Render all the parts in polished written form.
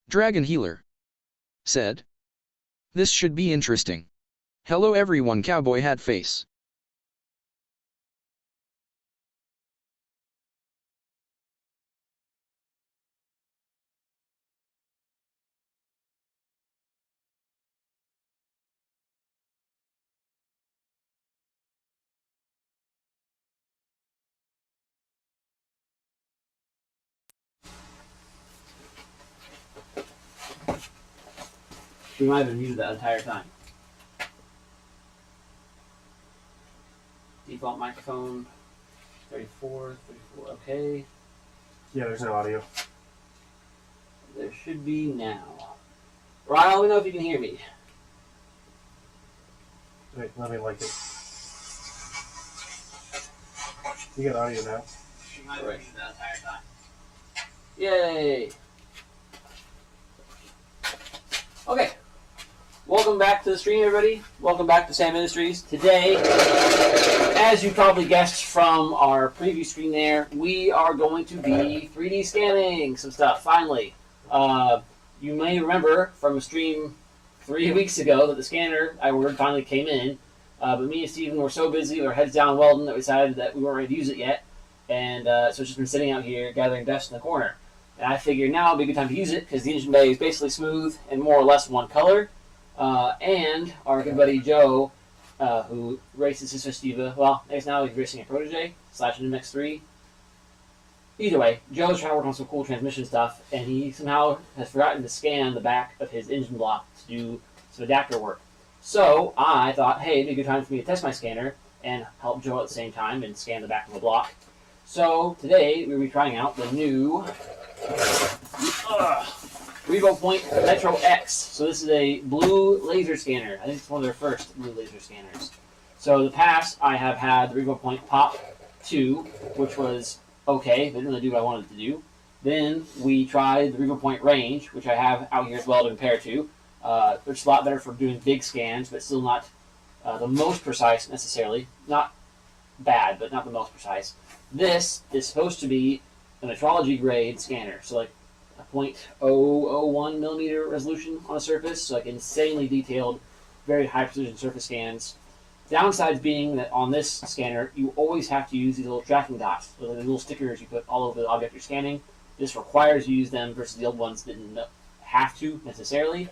Dragon Healer said. This should be interesting. Hello everyone, Cowboy Hat Face. We might have been muted that entire time. Default microphone, 34, okay. Yeah, there's no audio. There should be now. Ryan, let me know if you can hear me. Wait, let me like it. You got audio now. We might have been muted that entire time. Yay! Okay. Welcome back to the stream, everybody. Welcome back to Sam Industries. Today, as you probably guessed from our preview screen there, we are going to be 3D scanning some stuff, finally. You may remember from a stream 3 weeks ago that the scanner I ordered finally came in, but me and Steven were so busy with our heads down welding that we decided that we weren't ready to use it yet, and so it's just been sitting out here gathering dust in the corner. And I figured now would be a good time to use it because the engine bay is basically smooth and more or less one color. And our good buddy Joe, who races his Festiva, well, I guess now he's racing a Protege / an MX3. Either way, Joe's trying to work on some cool transmission stuff, and he somehow has forgotten to scan the back of his engine block to do some adapter work. So I thought, hey, it'd be a good time for me to test my scanner and help Joe at the same time and scan the back of the block. So today we'll be trying out the new Revopoint MetroX. So this is a blue laser scanner. I think it's one of their first blue laser scanners. So in the past, I have had the Revopoint Pop 2, which was okay, but didn't really do what I wanted it to do. Then we tried the Revopoint Range, which I have out here as well to compare to. It's a lot better for doing big scans, but still not the most precise necessarily. Not bad, but not the most precise. This is supposed to be a metrology grade scanner, so like a 0.001 millimeter resolution on a surface, so like insanely detailed, very high precision surface scans. Downsides being that on this scanner, you always have to use these little tracking dots, the little stickers you put all over the object you're scanning. This requires you to use them versus the old ones didn't have to necessarily.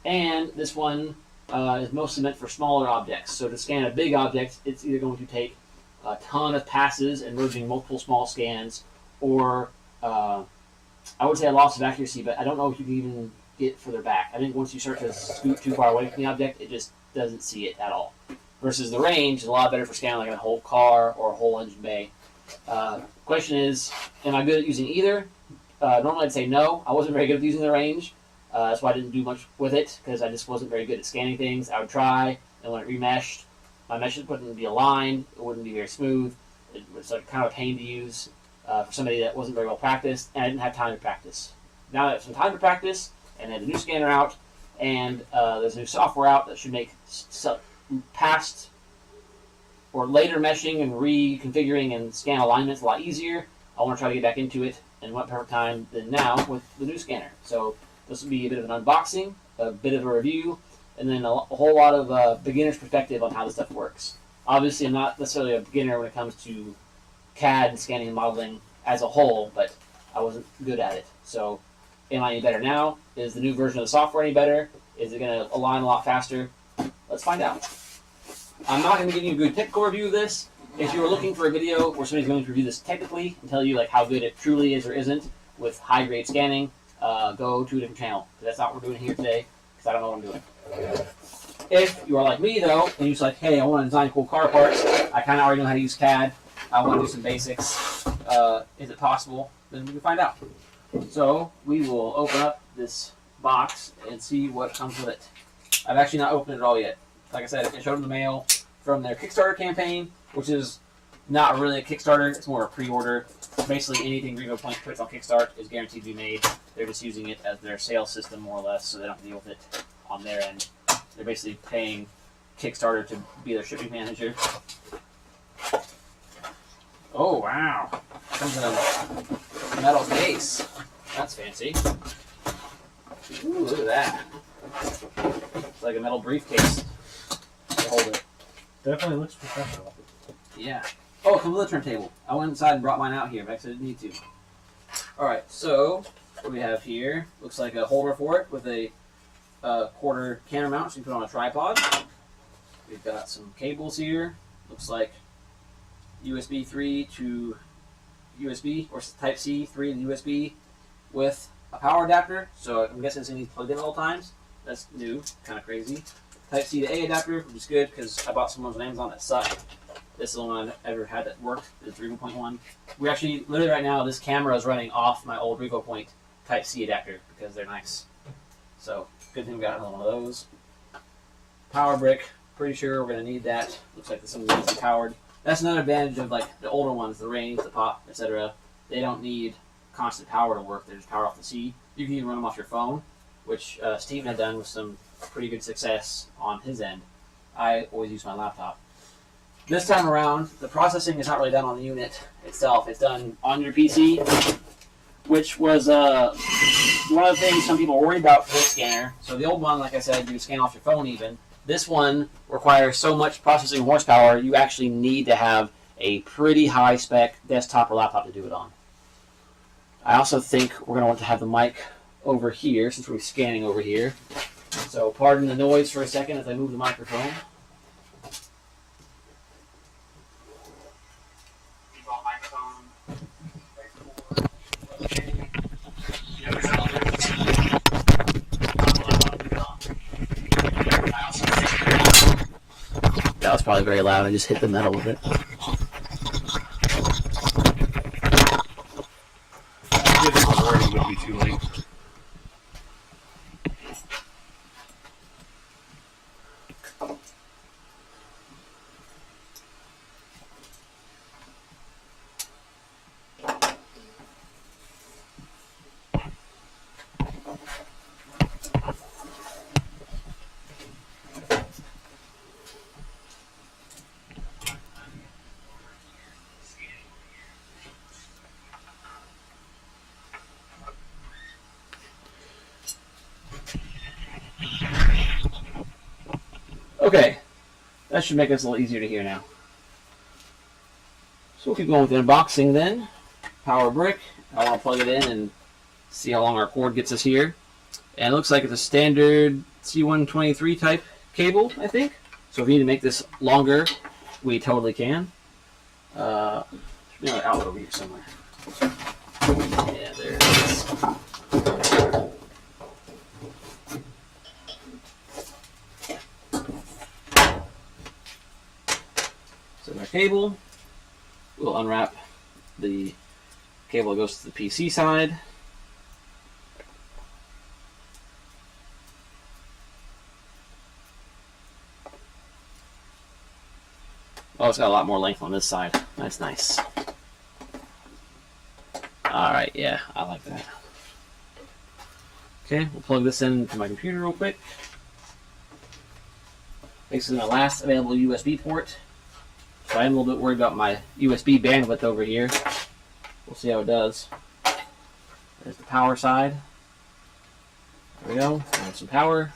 And this one is mostly meant for smaller objects. So to scan a big object, it's either going to take a ton of passes and merging multiple small scans, or I would say a loss of accuracy, but I don't know if you can even get further back. I think once you start to scoot too far away from the object, it just doesn't see it at all. Versus the range is a lot better for scanning like a whole car or a whole engine bay. Question is, am I good at using either? Normally I'd say no. I wasn't very good at using the range. That's why I didn't do much with it, because I just wasn't very good at scanning things. I would try, and when it remeshed, my meshes wouldn't be aligned. It wouldn't be very smooth. It was like kind of a pain to use for somebody that wasn't very well practiced, and I didn't have time to practice. Now that I have some time to practice, and I have a new scanner out, and there's new software out that should make past or later meshing and reconfiguring and scan alignments a lot easier. I want to try to get back into it, and what perfect time than now with the new scanner. So this will be a bit of an unboxing, a bit of a review, and then a whole lot of beginner's perspective on how this stuff works. Obviously, I'm not necessarily a beginner when it comes to CAD and scanning and modeling as a whole, but I wasn't good at it. So am I any better now? Is the new version of the software any better? Is it going to align a lot faster? Let's find out. I'm not going to give you a good technical review of this. If you are looking for a video where somebody's going to review this technically and tell you like how good it truly is or isn't with high-grade scanning, go to a different channel. That's not what we're doing here today, because I don't know what I'm doing. If you are like me, though, and you're just like, hey, I want to design cool car parts, I kind of already know how to use CAD, I want to do some basics, is it possible? Then we can find out. So we will open up this box and see what comes with it. I've actually not opened it at all yet. Like I said, it showed in the mail from their Kickstarter campaign, which is not really a Kickstarter, it's more a pre-order. Basically anything Revopoint puts on Kickstarter is guaranteed to be made. They're just using it as their sales system more or less, so they don't have to deal with it on their end. They're basically paying Kickstarter to be their shipping manager. Oh wow, comes in a metal case. That's fancy. Ooh, look at that. It's like a metal briefcase to hold it. Definitely looks professional. Yeah. Oh, it comes with a turntable. I went inside and brought mine out here, but I didn't need to. Alright, so what we have here looks like a holder for it with a quarter camera mount, so you can put it on a tripod. We've got some cables here. Looks like USB 3 to USB, or Type-C 3 to USB with a power adapter. So I'm guessing it's going to need plugged in at all times. That's new, kind of crazy. Type-C to A adapter, which is good because I bought some ones on Amazon that suck. This is the one I've ever had that worked, the Revopoint one. We actually, literally right now, this camera is running off my old Revopoint Type-C adapter because they're nice. So, good thing we got another one of those. Power brick, pretty sure we're going to need that. Looks like there's some DC powered. That's another advantage of like the older ones, the Range, the Pop, etc. They don't need constant power to work. They just power off the C. You can even run them off your phone, which Steven had done with some pretty good success on his end. I always use my laptop. This time around, the processing is not really done on the unit itself. It's done on your PC, which was one of the things some people were worried about for this scanner. So the old one, like I said, you scan off your phone even. This one requires so much processing horsepower, you actually need to have a pretty high-spec desktop or laptop to do it on. I also think we're going to want to have the mic over here, since we're scanning over here. So pardon the noise for a second as I move the microphone. That was probably very loud. I just hit the metal with it. The warning would be too late. Okay, that should make us a little easier to hear now. So we'll keep going with the unboxing then. Power brick. I want to plug it in and see how long our cord gets us here. And it looks like it's a standard C123 type cable, I think. So if we need to make this longer, we totally can. There's another outlet over here somewhere. Yeah, there it is. So our cable, we'll unwrap the cable that goes to the PC side. Oh, it's got a lot more length on this side. That's nice. Alright, yeah, I like that. Okay, we'll plug this into my computer real quick. This is my last available USB port. So I am a little bit worried about my USB bandwidth over here. We'll see how it does. There's the power side. There we go. Add some power.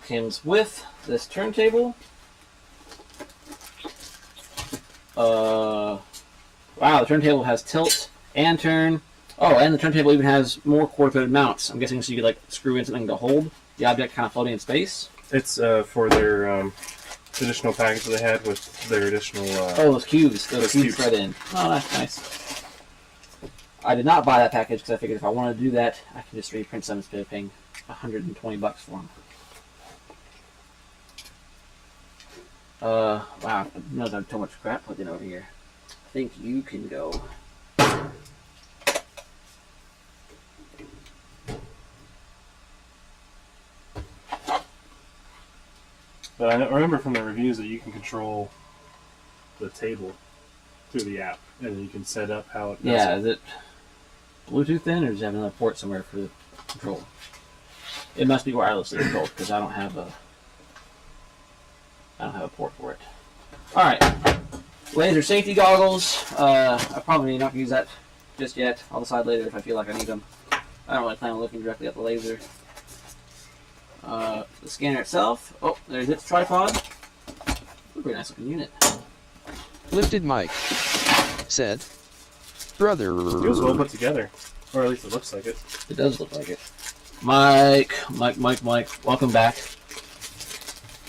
Comes with this turntable. Wow, the turntable has tilt and turn. Oh, and the turntable even has more quarter-threaded mounts. I'm guessing so you could like screw in something to hold the object kind of floating in space. It's for their additional package they had with their additional. Oh, those cubes. Those cubes thread in. Oh, that's nice. I did not buy that package because I figured if I wanted to do that, I can just reprint some instead of paying $120 for them. Wow, I know there's so much crap put in over here. I think you can go. But I remember from the reviews that you can control the table through the app, and you can set up how it does. Yeah, is it Bluetooth then, or does it have another port somewhere for the control? It must be wirelessly controlled because I don't have a port for it. All right, Laser safety goggles. I'm probably not gonna use that just yet. I'll decide later if I feel like I need them. I don't really plan on looking directly at the laser. The scanner itself. Oh, there's its tripod. Pretty nice looking unit. Lifted Mike. Said. Brother. It was well put together. Or at least it looks like it. It does look like it. Mike. Welcome back.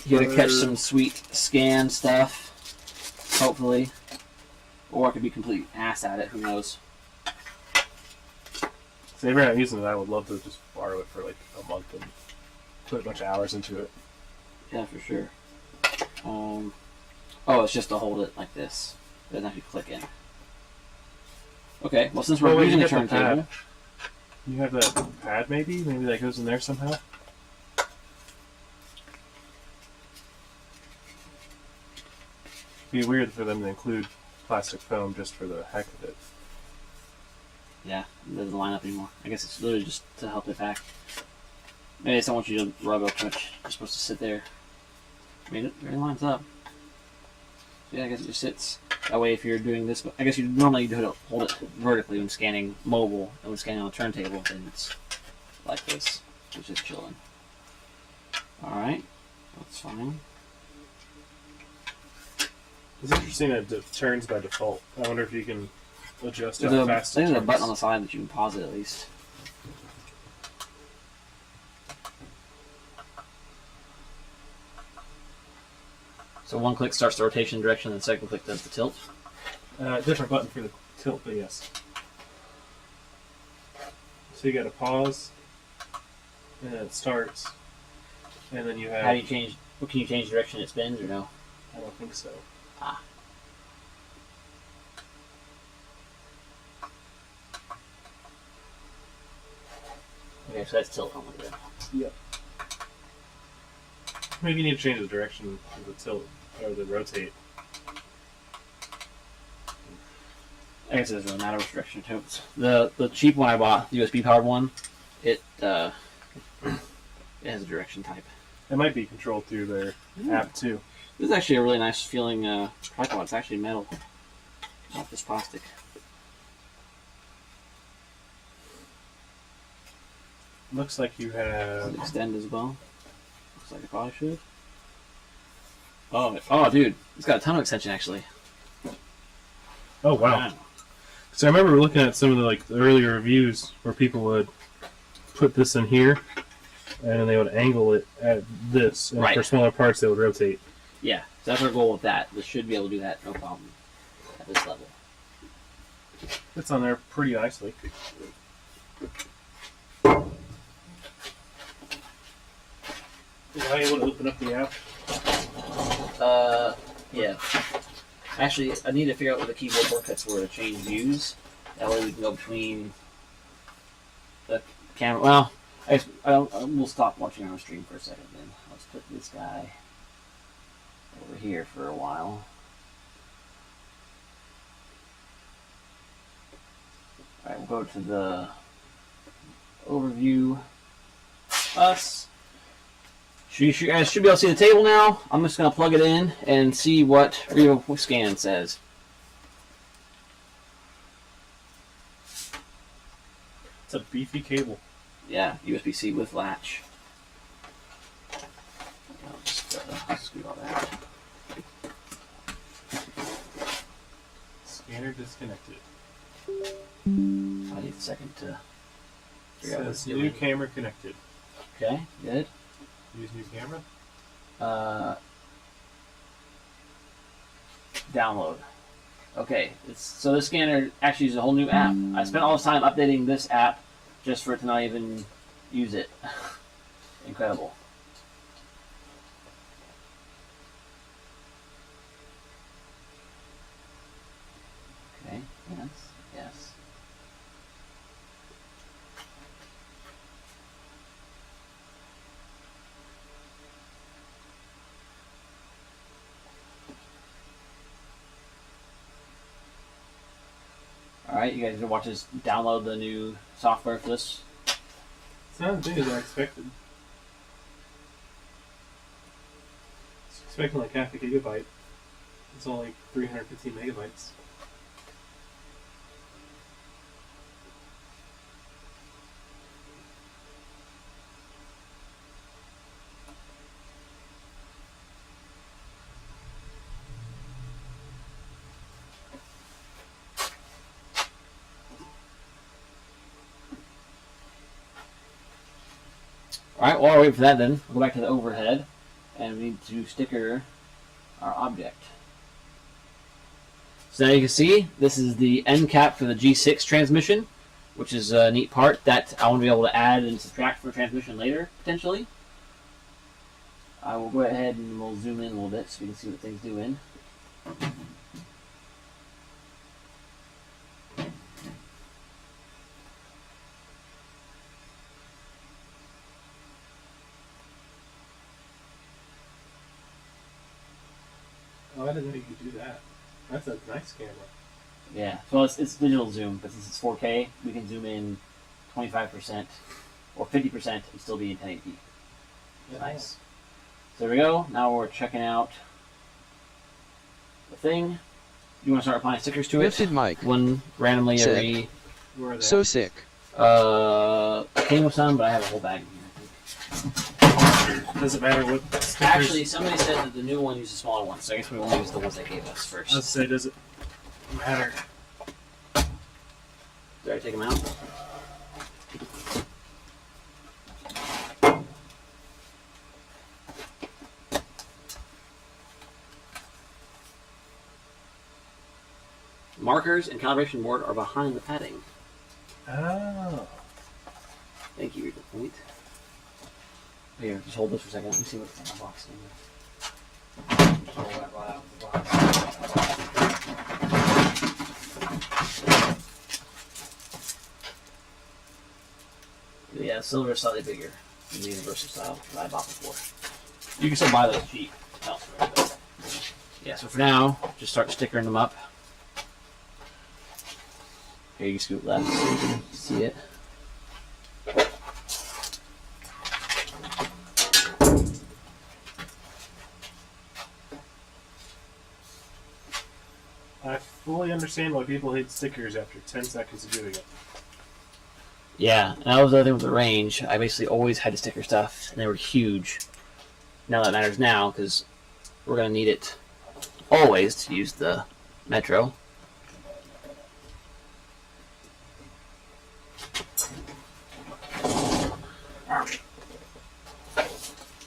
Here to catch some sweet scan stuff. Hopefully. Or I could be complete ass at it. Who knows? So if you're not using it, I would love to just borrow it for like a month and put a bunch of hours into it. Yeah, for sure. Oh, it's just to hold it like this. It doesn't actually click in. Okay, well since we're using the turntable... You have that pad maybe? Maybe that goes in there somehow? It'd be weird for them to include plastic foam just for the heck of it. Yeah, it doesn't line up anymore. I guess it's literally just to help it back. Maybe I just don't want you to rub up too much. You're supposed to sit there. I mean, it really lines up. Yeah, I guess it just sits. That way if you're doing this, I guess you normally hold it vertically when scanning mobile, and when scanning on a turntable, then it's like this. It's just chilling. Alright, that's fine. It's interesting that it turns by default. I wonder if you can adjust how fast it turns. There's a button on the side that you can pause it at least. So one click starts the rotation direction, and the second click does the tilt. Different button for the tilt, but yes. So you got to pause, and then it starts, and then you have... How do you change... What, can you change direction it spins, or no? I don't think so. Ah. Okay, so that's tilt only then. Yep. Maybe you need to change the direction of the tilt, or the rotate. I guess it doesn't really matter which direction it tilts. The cheap one I bought, the USB powered one, it has a direction type. It might be controlled through their app too. This is actually a really nice feeling tripod. It's actually metal, not just plastic. Looks like you have... Does it extend as well? Looks like it probably should. Oh, dude, it's got a ton of extension actually. Oh wow! So I remember looking at some of the the earlier reviews where people would put this in here, and then they would angle it at this, and for smaller parts they would rotate. Yeah, so that's our goal with that. This should be able to do that, no problem, at this level. It's on there pretty nicely. Is I able to open up the app? Yeah. Actually, I need to figure out what the keyboard shortcuts were to change views. That way we can go between the camera. Well, we'll stop watching our stream for a second then. Let's put this guy over here for a while. Alright, we'll go to the overview. Us. You guys should be able to see the table now. I'm just going to plug it in and see what RevoScan says. It's a beefy cable. Yeah, USB-C with latch. I'll just scoot all that. Scanner disconnected. I need a second to figure out what's Says doing. new camera connected. Okay, good. Use new camera? Download. Okay, so this scanner actually uses a whole new app. I spent all this time updating this app just for it to not even use it. Incredible. Okay, yes. Alright, you guys gonna watch us download the new software for this? It's not as big as I expected. I was expecting like half a gigabyte. It's only 350 megabytes. Alright, while I wait for that then, we'll go back to the overhead, and we need to sticker our object. So now you can see, this is the end cap for the G6 transmission, which is a neat part that I want to be able to add and subtract from transmission later, potentially. I will go ahead and we'll zoom in a little bit so we can see what things do in. Oh, I didn't know you could do that. That's a nice camera. Yeah, so it's digital zoom, but since it's 4K, we can zoom in 25% or 50% and still be in 1080p. Yeah. Nice. So there we go. Now we're checking out the thing. You want to start applying stickers to it? Lifted mic. One randomly Sick. every. Where are they? So sick. I came with some, but I have a whole bag in here. Does it matter what stickers? Actually, somebody said that the new one uses smaller ones, so I guess we won't use the ones they gave us first. Let's say, does it matter? Did I take them out? Markers and calibration board are behind the padding. Oh. Thank you, Revopoint. Here, just hold this for a second. Let me see what's in the box. Yeah, silver is slightly bigger than the universal style that I bought before. You can still buy those cheap elsewhere, but yeah. So for now, just start stickering them up. Here, you can scoot left so you can see it. I fully understand why people hate stickers after 10 seconds of doing it. Yeah, and that was the other thing with the range. I basically always had to sticker stuff, and they were huge. Now that matters now, because we're going to need it always to use the Metro.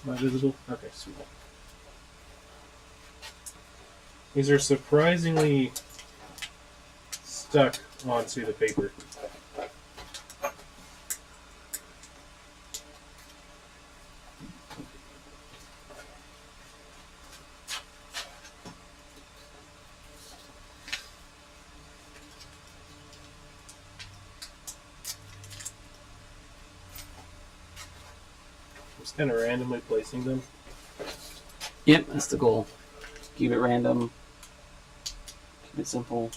Am I visible? Okay, sweet. These are surprisingly stuck onto the paper. Just kind of randomly placing them. Yep, that's the goal. Keep it random. Keep it simple.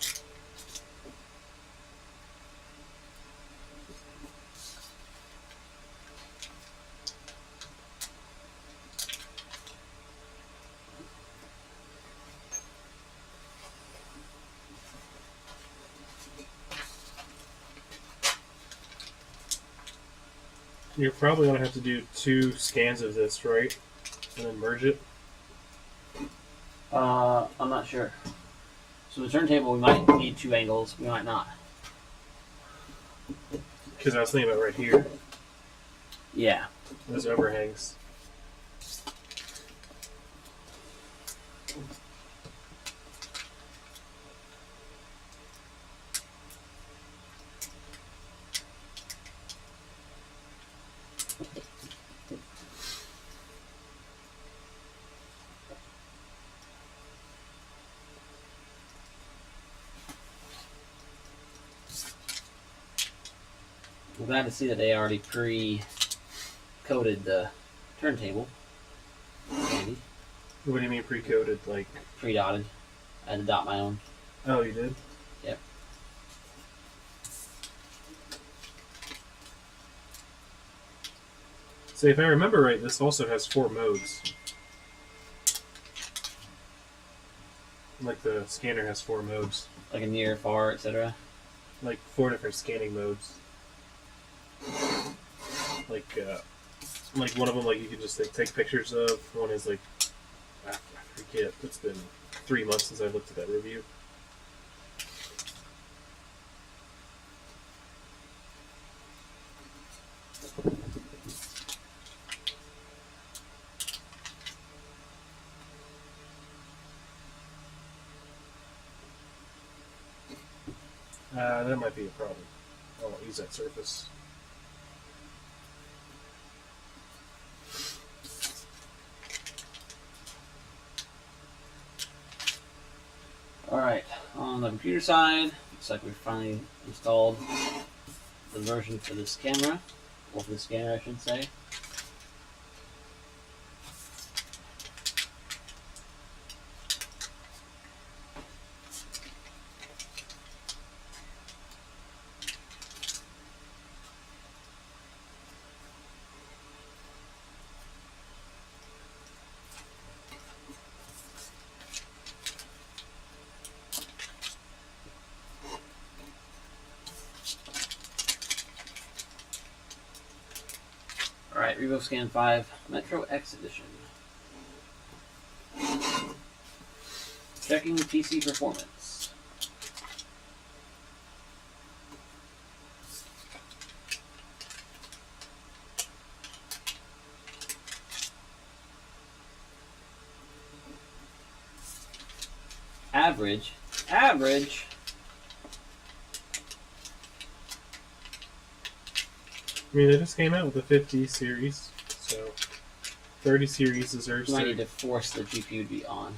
You're probably going to have to do 2 scans of this, right? And then merge it. I'm not sure. So the turntable, we might need 2 angles. We might not. Because I was thinking about right here. Yeah. Those overhangs. I'm glad to see that they already pre-coded the turntable. Handy. What do you mean pre-coded? Like, Pre-dotted. I had to dot my own. oh, you did? Yep. So if I remember right, this also has 4 modes. Like the scanner has 4 modes. Like a near, far, etc. Like 4 different scanning modes. Like one of them, like you can just take pictures of. One is like, I forget. It's been 3 months since I looked at that review. That might be a problem. I won't use that surface. Alright, on the computer side, looks like we've finally installed the version for this camera, or for the scanner I should say. Alright, RevoScan 5 MetroX edition. Checking PC performance. Average. Average. I mean, they just came out with the 50 series, so 30 series deserves You might to. need to force the GPU to be on.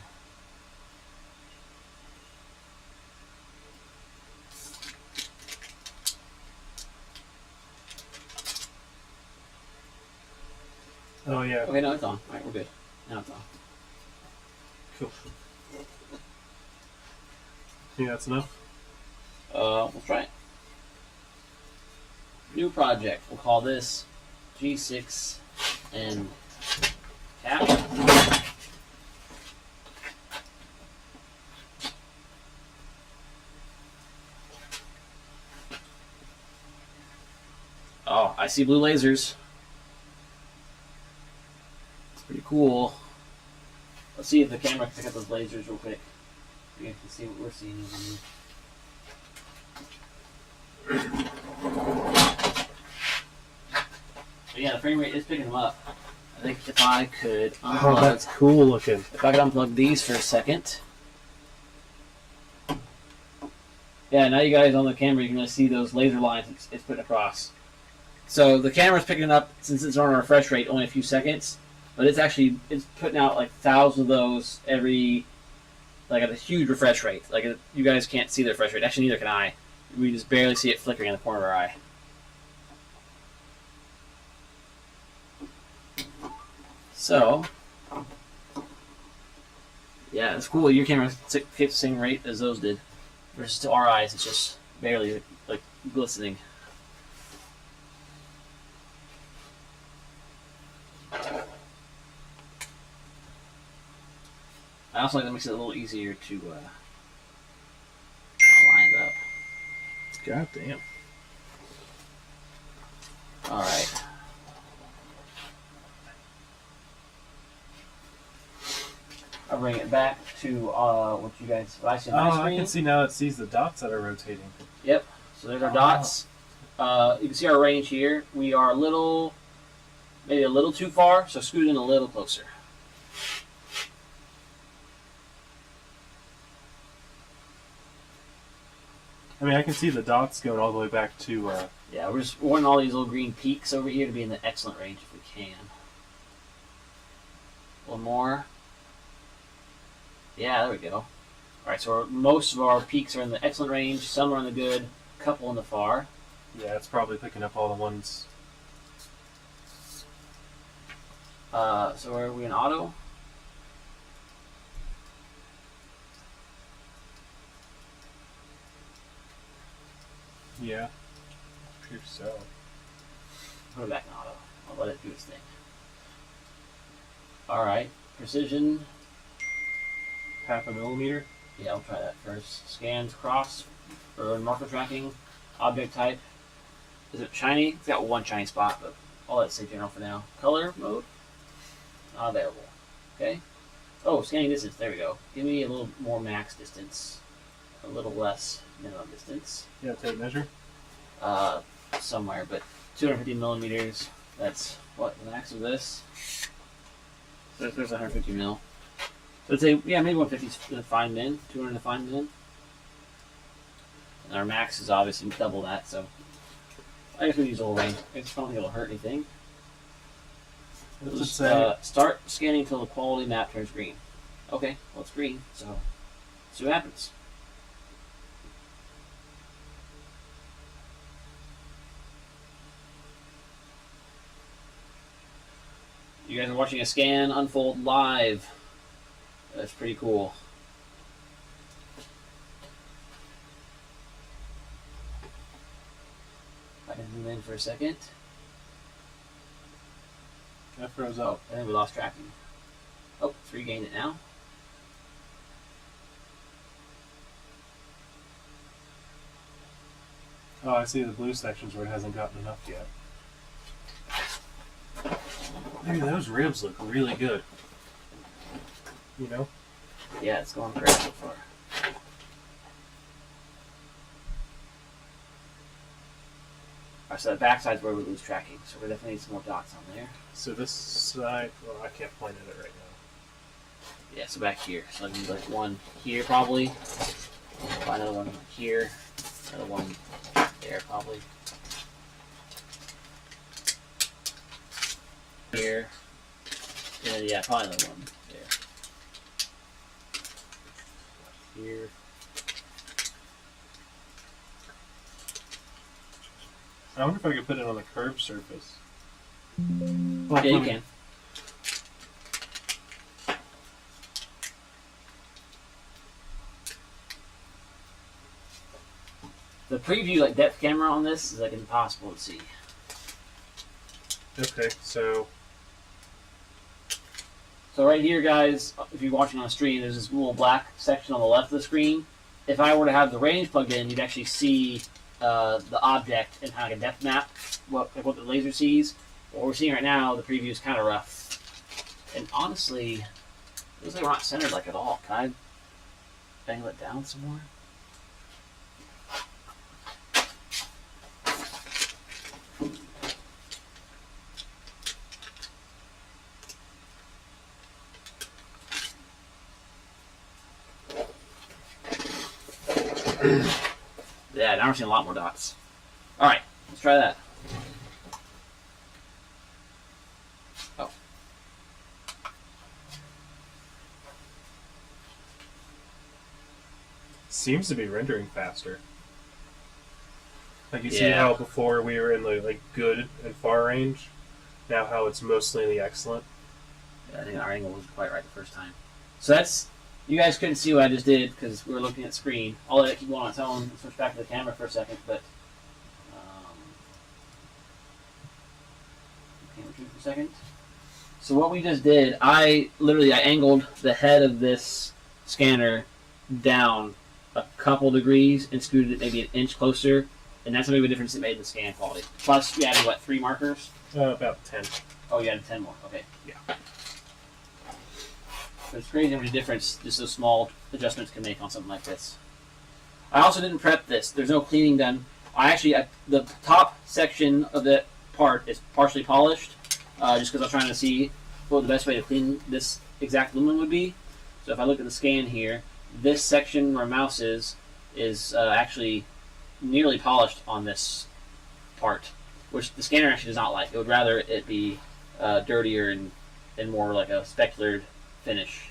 Oh yeah, Okay, no, it's on. Alright, we're good. Now it's on. cool. Think that's enough? We'll try it. New project. We'll call this G6 and cap. Oh, I see blue lasers. It's pretty cool. Let's see if the camera can pick up those lasers real quick. You can see what we're seeing. But yeah, the frame rate is picking them up. I think if I could unplug, Oh, that's cool looking. if I could unplug these for a second. Yeah, now you guys on the camera, you can really see those laser lines it's putting across. So the camera's picking it up since it's on a refresh rate only a few seconds, but it's putting out like thousands of those every, like at a huge refresh rate. Like you guys can't see the refresh rate. Actually, neither can I. We just barely see it flickering in the corner of our eye. So, yeah, it's cool. Your camera keeps the same rate as those did. Versus to our eyes, it's just barely like glistening. I also like that makes it a little easier to line it up. God damn. All right. I'll bring it back to what I see on my Oh, screen. I can see now it sees the dots that are rotating. Yep. So there's our dots. You can see our range here. We are maybe a little too far, so scoot in a little closer. I mean, I can see the dots going all the way back to. Yeah, we're just wanting all these little green peaks over here to be in the excellent range if we can. A little more. Yeah, there we go. Alright, so most of our peaks are in the excellent range, some are in the good, a couple in the far. Yeah, it's probably picking up all the ones. So are we in auto? Yeah. Appears so. Put it back in auto. I'll let it do its thing. Alright, precision. 0.5 millimeter. Yeah, I'll try that first. Scans cross or marker tracking. Object type. Is it shiny? It's got one shiny spot, but I'll let it say general for now. Color mode. Not available. Okay. Oh, scanning distance. There we go. Give me a little more max distance. A little less minimum distance. Yeah, tape measure. Somewhere, but 250 millimeters. That's what the max of this. So there's 150 mil. So let's say, yeah, maybe 150 is the fine min, 200 the fine min. And our max is obviously double that, so I guess we use a little range. I just don't think it'll hurt anything. Let's Just start scanning until the quality map turns green. Okay, well it's green, so see what happens. You guys are watching a scan unfold live. That's pretty cool. If I can zoom in for a second. That froze Oh, up. I think we lost tracking. Oh, it's regained it now. Oh, I see the blue sections where it hasn't gotten enough yet. Dude, those ribs look really good. You know? Yeah, it's going great so far. Alright, so the backside's where we lose tracking, so we definitely need some more dots on there. So this side, well, I can't point at it right now. Yeah, so back here. So I need like one here probably. Find another one here. Another one there probably. Here. And then, yeah, probably another one there. Here. I wonder if I could put it on the curved surface. Yeah, you can. The preview, like depth camera on this, is like impossible to see. Okay, so right here, guys, if you're watching on stream, there's this little black section on the left of the screen. If I were to have the range plugged in, you'd actually see the object and kind of like a depth map, what the laser sees. What we're seeing right now, the preview is kind of rough. And honestly, it looks like we're not centered like at all. Can I angle it down some more? Yeah, now we're seeing a lot more dots. Alright, let's try that. Oh. seems to be rendering faster. Like you see Yeah. how before we were in the like good and far range, now how it's mostly in the excellent. Yeah, I think our angle wasn't quite right the first time. So that's, you guys couldn't see what I just did because we were looking at the screen. I'll let it keep going on its own and switch back to the camera for a second, but camera two for a second. So what we just did, I angled the head of this scanner down a couple degrees and scooted it maybe an inch closer, and that's how big of a difference it made in the scan quality. Plus, we added, what, 3 markers? About 10. Oh, you added 10 more. Okay. Yeah. So it's crazy how much difference just those small adjustments can make on something like this. I also didn't prep this. There's no cleaning done. The top section of the part is partially polished, just because I was trying to see what the best way to clean this exact lumen would be. So if I look at the scan here, this section where mouse is actually nearly polished on this part, which the scanner actually does not like. It would rather it be dirtier and more like a speculared finish.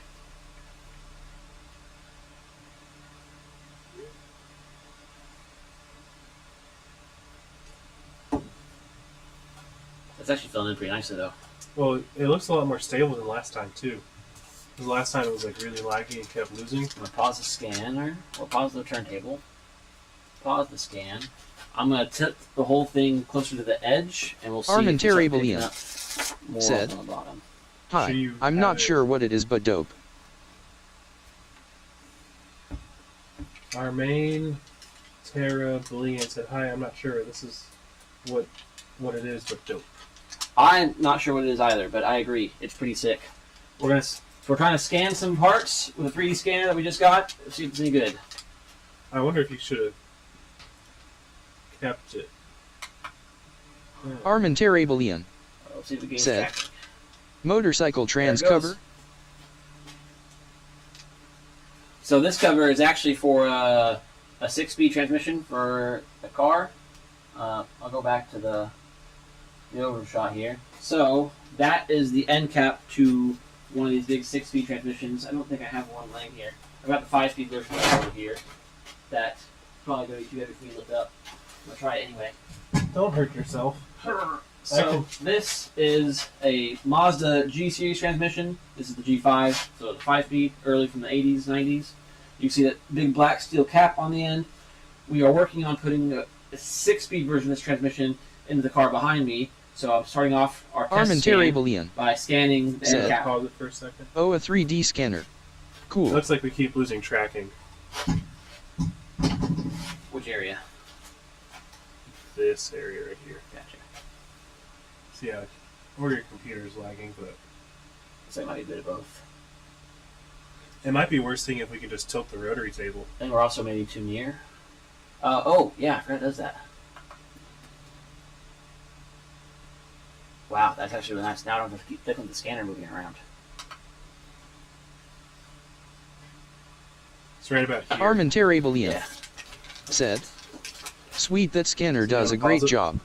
It's actually filling in pretty nicely though. Well, it looks a lot more stable than last time too. Because last time it was like really laggy and kept losing. I'm gonna pause the scanner or pause the turntable. Pause the scan. I'm gonna tip the whole thing closer to the edge, and we'll see. Armin if we start picking Terriblean up more said, on the bottom. Hi, So you I'm have not it- sure what it is but dope. Our main Terra Brilliant said, "Hi, I'm not sure. This is what it is, but dope." I'm not sure what it is either, but I agree. It's pretty sick. We're trying to scan some parts with a 3D scanner that we just got. See if it's any good. I wonder if you should have kept it. Armenterabelian Let's see if the game's said, tracking. motorcycle trans There it goes. cover. So this cover is actually for a 6-speed transmission for a car. I'll go back to the overshot here. So that is the end cap to one of these big 6-speed transmissions. I don't think I have one laying here. I've got the 5-speed version over here. That's probably going to be too heavy for me to lift up. I'm going to try it anyway. Don't hurt yourself. So this is a Mazda G series transmission. This is the G5, so the 5-speed, early from the 80s, 90s. You can see that big black steel cap on the end. We are working on putting a 6-speed version of this transmission into the car behind me. So I'm starting off our test scan by scanning the end cap. Pause it for a second. Oh, a 3D scanner. Cool. It looks like we keep losing tracking. Which area? This area right here. Gotcha. See how, or your computer's lagging, but So it might be a bit of both. it might be worse thing if we can just tilt the rotary table. I think we're also maybe too near. Oh, yeah, I forgot it does that. Wow, that's actually really nice. Now I don't have to keep clicking the scanner moving around. It's right about here. Armenterabelian Yeah. said, sweet, that scanner does a great job.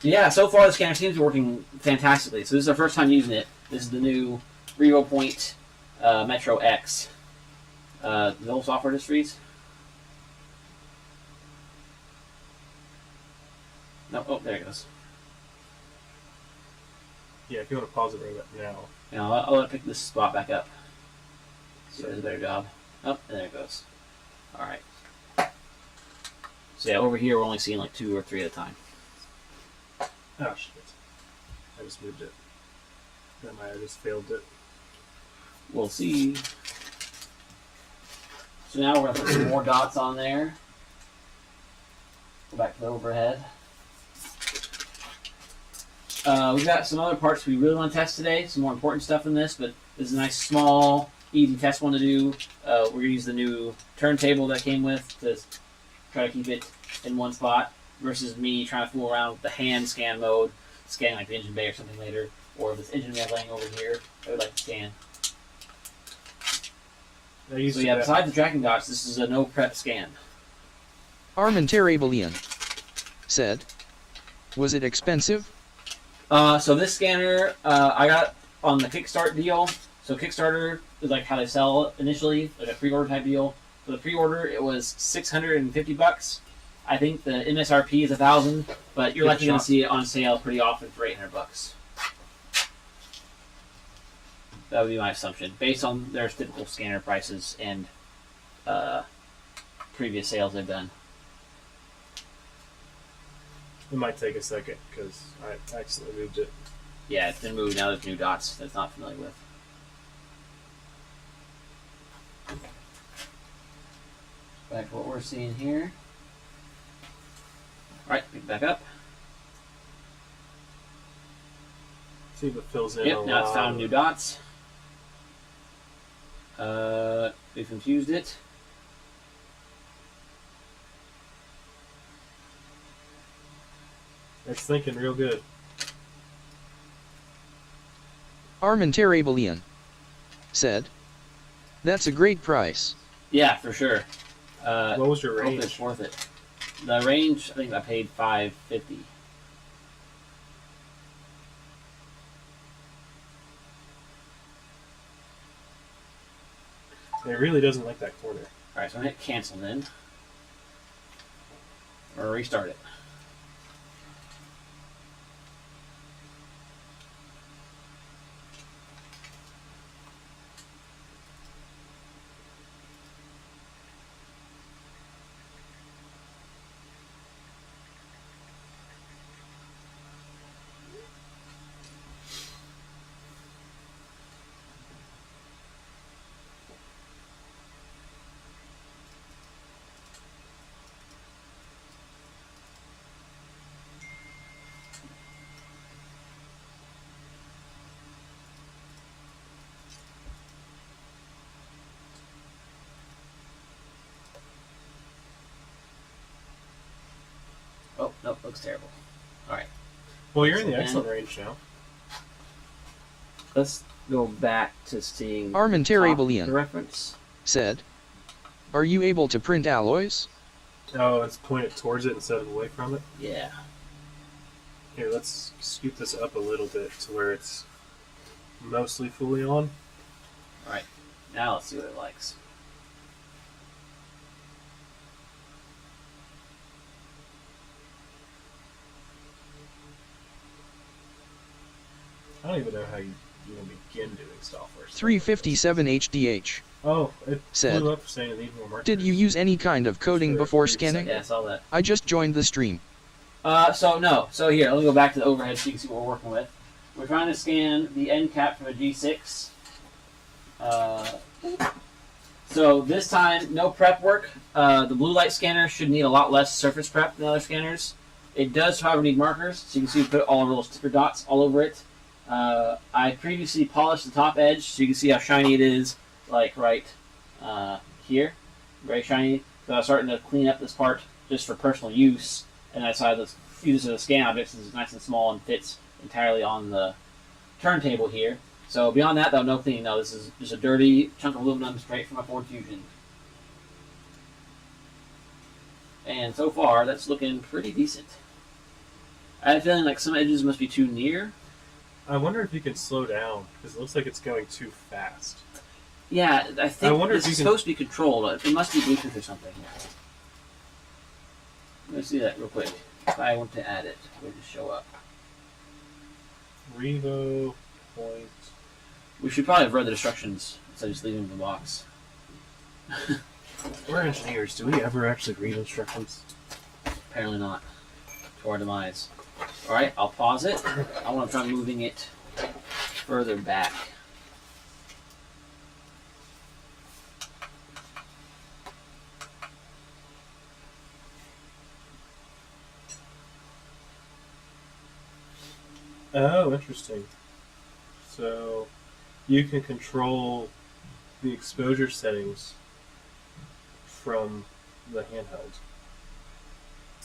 Yeah, so far the scanner seems to be working fantastically. So this is our first time using it. This is the new Revopoint MetroX. The whole software just freeze? No, oh, there it goes. Yeah, if you want to pause it right about now. Now I'll let it pick this spot back up. So it does a better job. Oh, and there it goes. Alright. So yeah, over here we're only seeing like 2 or 3 at a time. Oh shit. I just moved it. That might have just failed it. We'll see. So now we're going to put some more dots on there. Go back to the overhead. We've got some other parts we really want to test today. Some more important stuff in this, but this is a nice, small, easy test one to do. We're going to use the new turntable that came with to try to keep it in one spot versus me trying to fool around with the hand scan mode, scanning like the engine bay or something later, or if it's engine bay laying over here, I would like to scan. So yeah, besides the tracking dots, this is a no prep scan. Armenterabelian said, was it expensive? So this scanner I got on the Kickstart deal. So Kickstarter is like how they sell initially, like a pre-order type deal. For the pre-order, it was $650. I think the MSRP is $1,000, but you're likely going to see it on sale pretty often for $800. That would be my assumption, based on their typical scanner prices and previous sales they've done. It might take a second because I accidentally moved it. Yeah, it's been moved. Now there's new dots that it's not familiar with. Back to what we're seeing here. Alright, pick it back up. See if it fills in. Yep, now it's found new dots. We've confused it. It's thinking real good. Armenterabelian said, that's a great price. Yeah, for sure. What was your range? Hope it's worth it. The range, I think I paid $550. It really doesn't like that corner. Alright, so I'm going to hit cancel then. Or restart it. looks terrible. All right. Well, you're in the So excellent range now. Let's go back to seeing Armin the Terabalian reference. said, "Are you able to print alloys?" Oh, it's pointed towards it instead of away from it. Yeah. Here, let's scoot this up a little bit to where it's mostly fully on. All right. Now let's see what it likes. I don't even know how you even begin doing software stuff. 357 HDH Oh, it said, blew up saying it needs more markers. "Did you use any kind of coding Sure, before 3%. scanning?" Yeah, I saw that. I just joined the stream. So no. So here, let me go back to the overhead so you can see what we're working with. We're trying to scan the end cap from a G6. So this time, no prep work. The blue light scanner should need a lot less surface prep than other scanners. It does, however, need markers. So you can see we put all our little sticker dots all over it. I previously polished the top edge so you can see how shiny it is, like right here. Very shiny. So I was starting to clean up this part just for personal use. And I decided to use it as a scan object since it's nice and small and fits entirely on the turntable here. So beyond that, though, no cleaning. No, this is just a dirty chunk of aluminum straight from my Ford Fusion. And so far, that's looking pretty decent. I have a feeling like some edges must be too near. I wonder if you can slow down, because it looks like it's going too fast. Yeah, I think wonder this if you is can- supposed to be controlled. It must be Bluetooth or something. Let's see that real quick. If I want to add it, it will just show up. Revopoint. We should probably have read the instructions instead of just leaving them in the box. We're engineers. Do we ever actually read instructions? Apparently not. To our demise. Alright, I'll pause it. I want to try moving it further back. Oh, interesting. So, you can control the exposure settings from the handheld.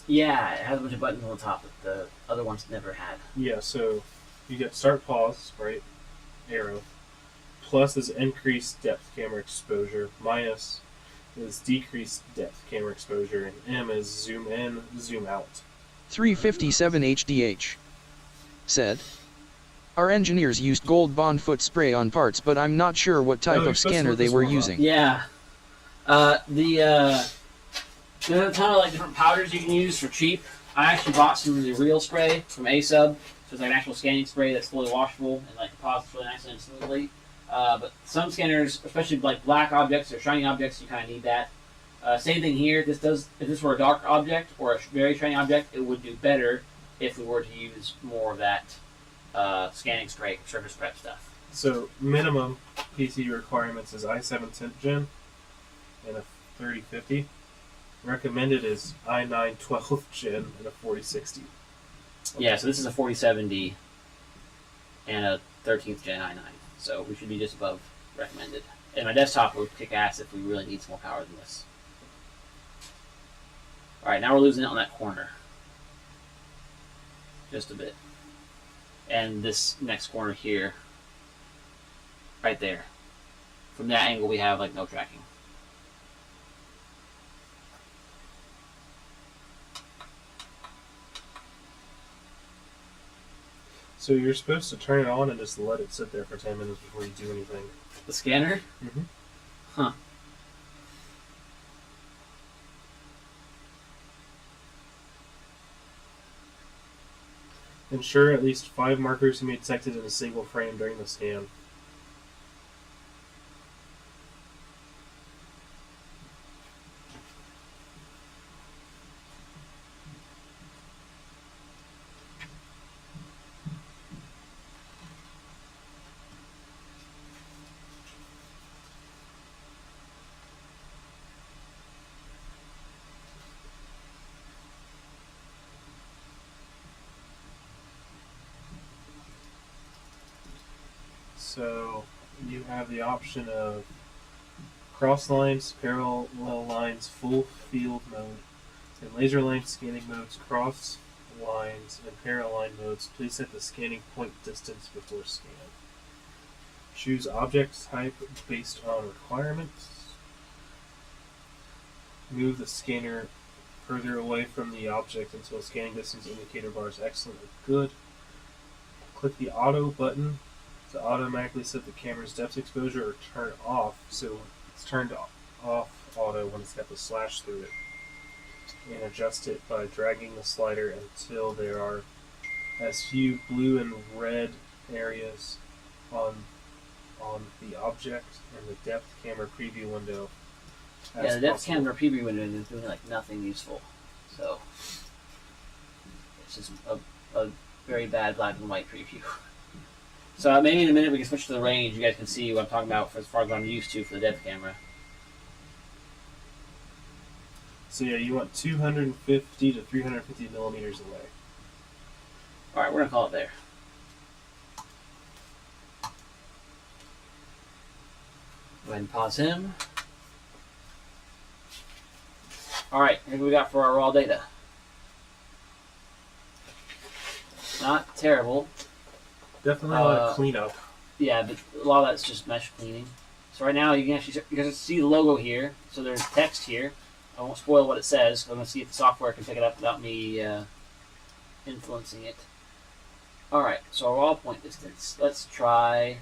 Yeah, it has a bunch of buttons on the top that the other ones never had. Yeah, so you get start, pause, right? Arrow. Plus is increased depth camera exposure. Minus is decreased depth camera exposure. And M is zoom in, zoom out. 357 HDH said, "Our engineers used gold bond foot spray on parts, but I'm not sure what type you're of supposed to scanner look they this were one up. using." Yeah. There's a ton of like different powders you can use for cheap. I actually bought some of the real spray from A-Sub. So it's like an actual scanning spray that's fully washable and like deposits really nicely and smoothly. But some scanners, especially like black objects or shiny objects, you kind of need that. Same thing here. This does. If this were a dark object or a very shiny object, it would do better if we were to use more of that scanning spray, surface prep stuff. So, minimum PC requirements is i7 10th gen and a 3050. Recommended is i9 12th gen and a 4060. Yeah, so this is a 4070 and a 13th gen i9. So we should be just above recommended. And my desktop would kick ass if we really need some more power than this. Alright, now we're losing it on that corner. Just a bit. And this next corner here. Right there. From that angle we have like no tracking. So you're supposed to turn it on and just let it sit there for 10 minutes before you do anything. The scanner? Mm-hmm. Huh. Ensure at least 5 markers can be detected in a single frame during the scan. So you have the option of cross lines, parallel lines, full field mode, and laser line scanning modes cross lines and parent line modes, please set the scanning point distance before scan. Choose object type based on requirements. Move the scanner further away from the object until scanning distance indicator bar is excellent or good. Click the auto button to automatically set the camera's depth exposure or turn off, so it's turned off auto when it's got the slash through it. And adjust it by dragging the slider until there are as few blue and red areas on the object and the depth camera preview window. Yeah, the depth camera preview window is doing like nothing useful, so it's just a very bad black and white preview. So maybe in a minute we can switch to the range. You guys can see what I'm talking about as far as what I'm used to for the depth camera. So yeah, you want 250 to 350 millimeters away. All right, we're gonna call it there. Go ahead and pause him. All right, here's what we got for our raw data. Not terrible. Definitely a lot of cleanup. Yeah, but a lot of that's just mesh cleaning. So right now you can see the logo here. So there's text here. I won't spoil what it says. I'm gonna see if the software can pick it up without me influencing it. All right, so our raw point distance. Let's try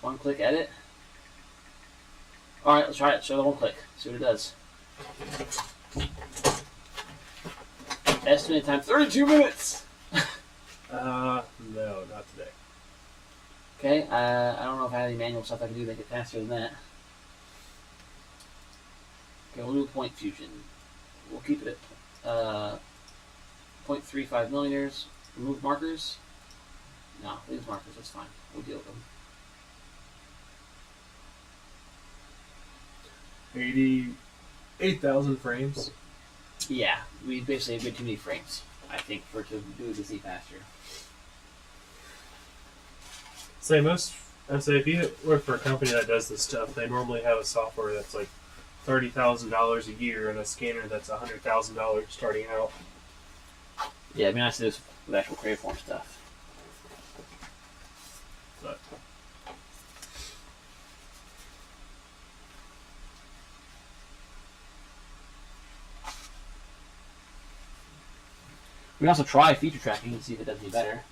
one-click edit. All right, let's try it. Show the one-click. See what it does. Estimated time 32 minutes. No, not today. Okay, I don't know if I have any manual stuff I can do to make it faster than that. Okay, we'll do point fusion. We'll keep it at 0.35 millimeters. Remove markers. No, leave markers, that's fine. We'll deal with them. 8,000 frames. Yeah, we basically have way too many frames, I think, for it to do this faster. I'd say if you work for a company that does this stuff, they normally have a software that's like $30,000 a year and a scanner that's $100,000 starting out. Yeah, it'd be nice to do this with actual Revopoint stuff. But we can also try feature tracking and see if it does any better.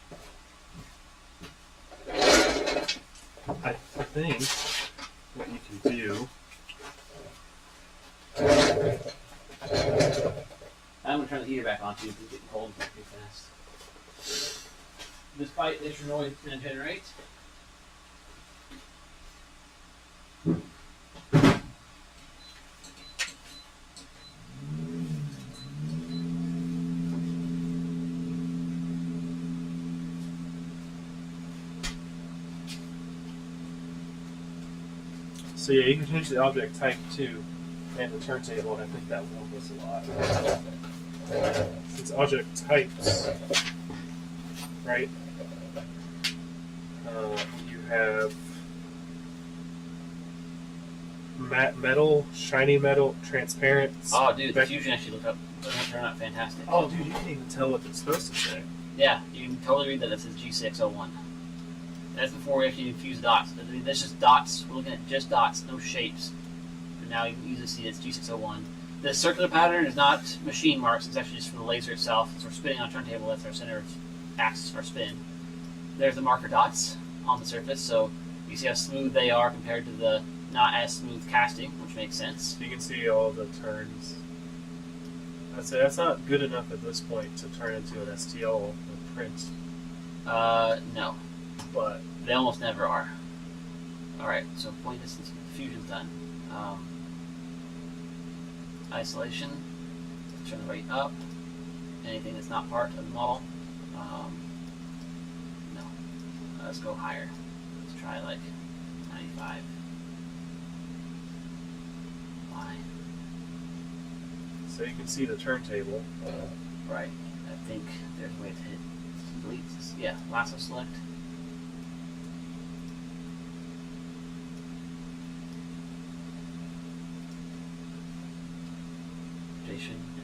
I think what you can do. I'm going to turn the heater back on too because it's getting cold pretty fast. Despite this noise it's going to generate. So yeah, you can change the object type too, and the turntable, and I think that will help us a lot. Since object types, right? You have matte metal, shiny metal, transparent. Oh, dude, the fusion actually turned out fantastic. Oh, dude, you can't even tell what it's supposed to say. Yeah, you can totally read that. That says G601. That's before we actually infuse dots. That's just dots. We're looking at just dots, no shapes. And now you can easily see it's G601. The circular pattern is not machine marks. It's actually just from the laser itself. Since we're spinning on a turntable, that's our center of axis for our spin. There's the marker dots on the surface, so you see how smooth they are compared to the not as smooth casting, which makes sense. You can see all the turns. I'd say that's not good enough at this point to turn into an STL or print. No. But they almost never are. Alright, so point distance fusion's done. Isolation, turn the rate up. Anything that's not part of the model. No. Let's go higher. Let's try like 95. Fine. So you can see the turntable. Right. I think there's a way to hit delete this. Yeah, lasso select.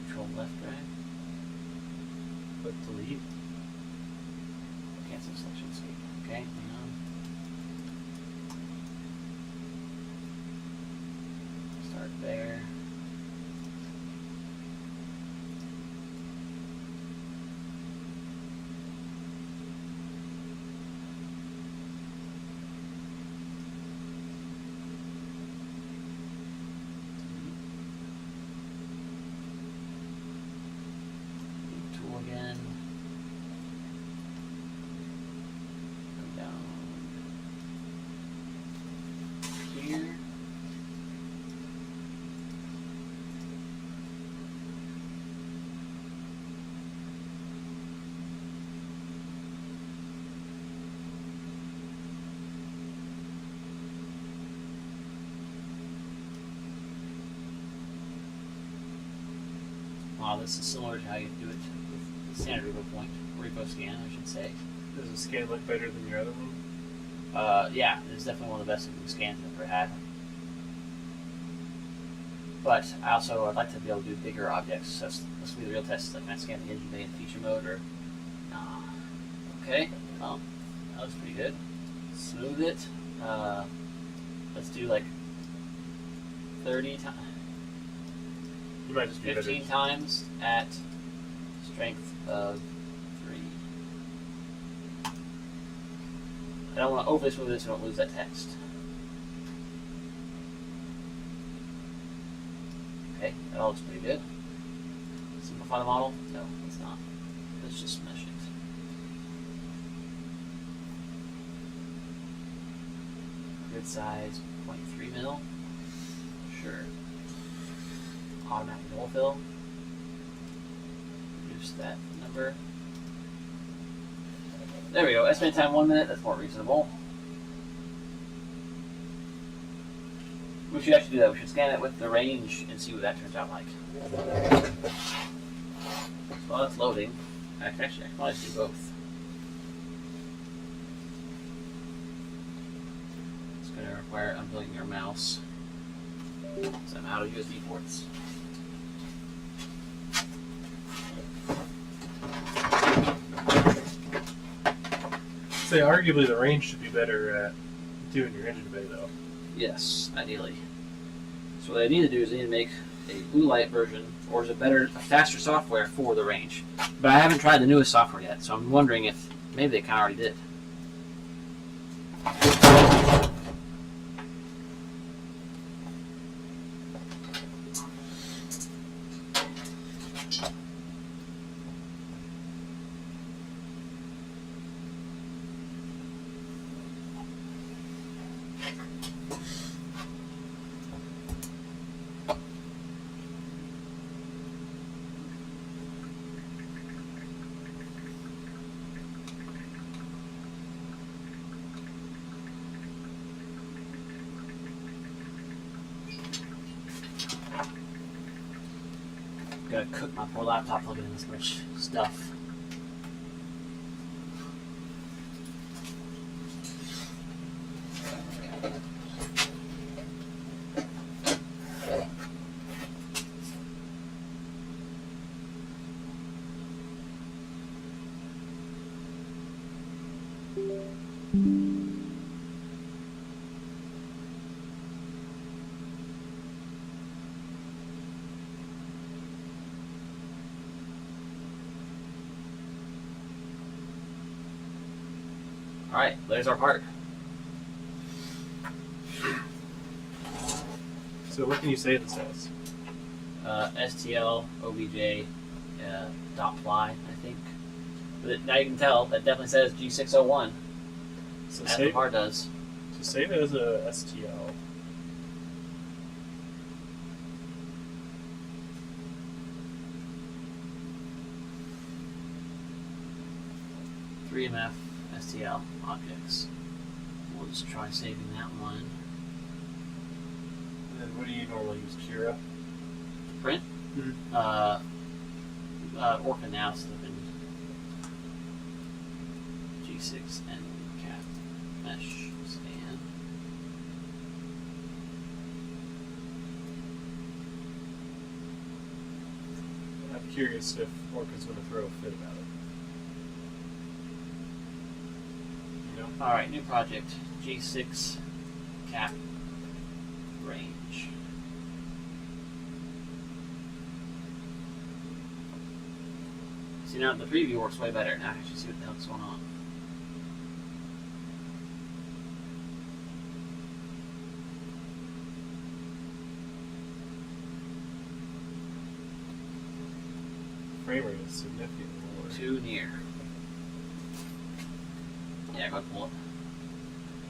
Control Okay, hang on. Start there. Tool again. Go down here. Wow, this is similar to how you do it with the standard Revopoint, RevoScan, I should say. Does the scan look better than your other one? Yeah, it's definitely one of the best scans I've ever had. But I'd like to be able to do bigger objects. So this will be the real test. Like, can I scan the engine bay in feature mode or nah? Okay, well, that looks pretty good. Smooth it. Let's do like 30 times. You might just be 15 better. times at strength of 3. I don't want to overly smooth this so I don't lose that text. Okay, that all looks pretty good. Simplify the model? No, it's not. Let's just mesh it. Grid size 0.3 mil. Sure. Automatic null fill. Reduce that number. There we go. Estimated time 1 minute. That's more reasonable. We should actually do that. We should scan it with the range and see what that turns out like. So while it's loading, I can probably do both. It's going to require unplugging your mouse. So I'm out of USB ports. Say, arguably the range should be better at doing your engine bay, though. Yes, ideally. So what I need to do is I need to make a blue light version, or is it better, a faster software for the range? But I haven't tried the newest software yet, so I'm wondering if maybe they kind of already did. Gotta cook my poor laptop plugging in this much stuff. Alright, there's our part. So what can you say this as? STL, OBJ, dot fly, I think. But now you can tell, that definitely says G601, So as the save, part does. to save it as a STL. .3mf STL objects. We'll just try saving that one. And then what do you normally use, Kira? Print. Mm-hmm. Orca now slipping G6 and cat mesh scan. I'm curious if Orca's going to throw a fit about it. You know? Alright, new project. G6 cap range. See, now the preview works way better. Now I can see what the hell's going on. Frame rate is significantly lower. Too near. Yeah, go ahead and pull it.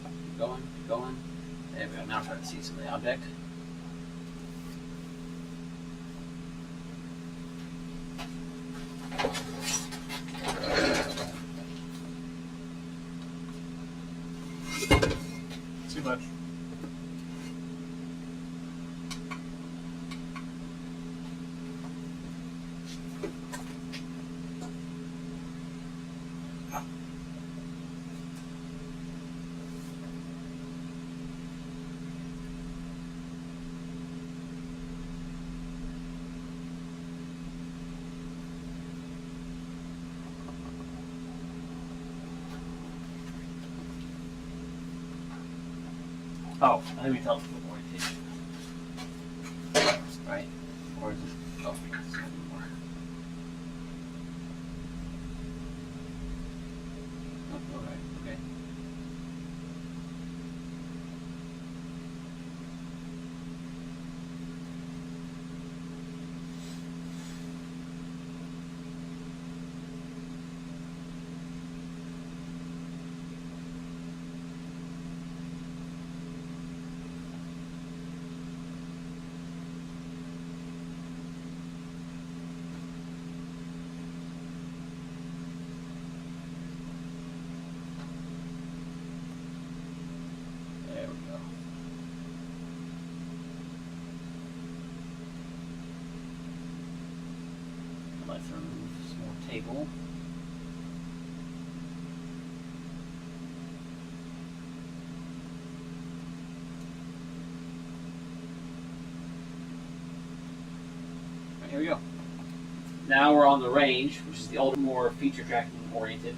Keep going, keep going. There we go. Now try to see some of the object. Too much. Oh, I think we tell the foot orientation. Right? Or is it? Oh, it's not anymore. Oh, alright, okay. There we go. I'd like to remove some more table. Right, here we go. Now we're on the range, which is the older, more feature tracking oriented.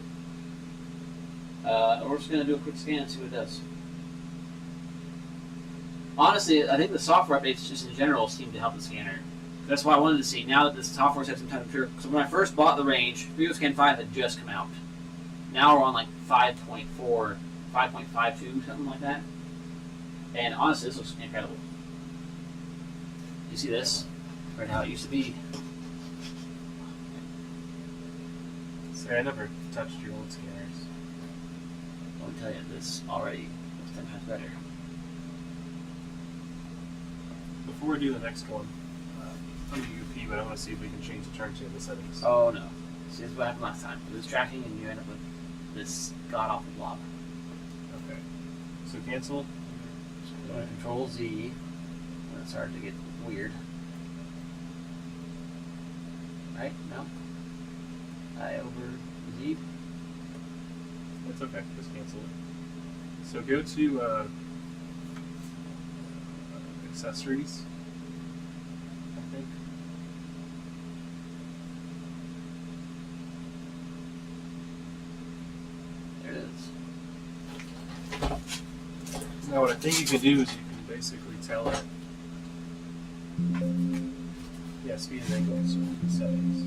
We're just going to do a quick scan and see what it does. Honestly, I think the software updates just in general seem to help the scanner. That's why I wanted to see. Now that the software's had some time to mature. So when I first bought the range, RevoScan 5 had just come out. Now we're on like 5.4, 5.52, something like that. And honestly, this looks incredible. You see this? Right how it used to be. See, I never touched your old scanners. Let me tell you, this already looks 10 times better. Before we do the next one, under UP, but I want to see if we can change the turntable settings. Oh no. See, this is what happened last time. It was tracking and you end up with this god-awful blob. Okay. So cancel. Control Z. When it started to get weird. Right? No? I over Z. It's okay. Just cancel it. So go to accessories, I think. There it is. Now what I think you can do is you can basically tell it, yeah, speed and angle, so settings.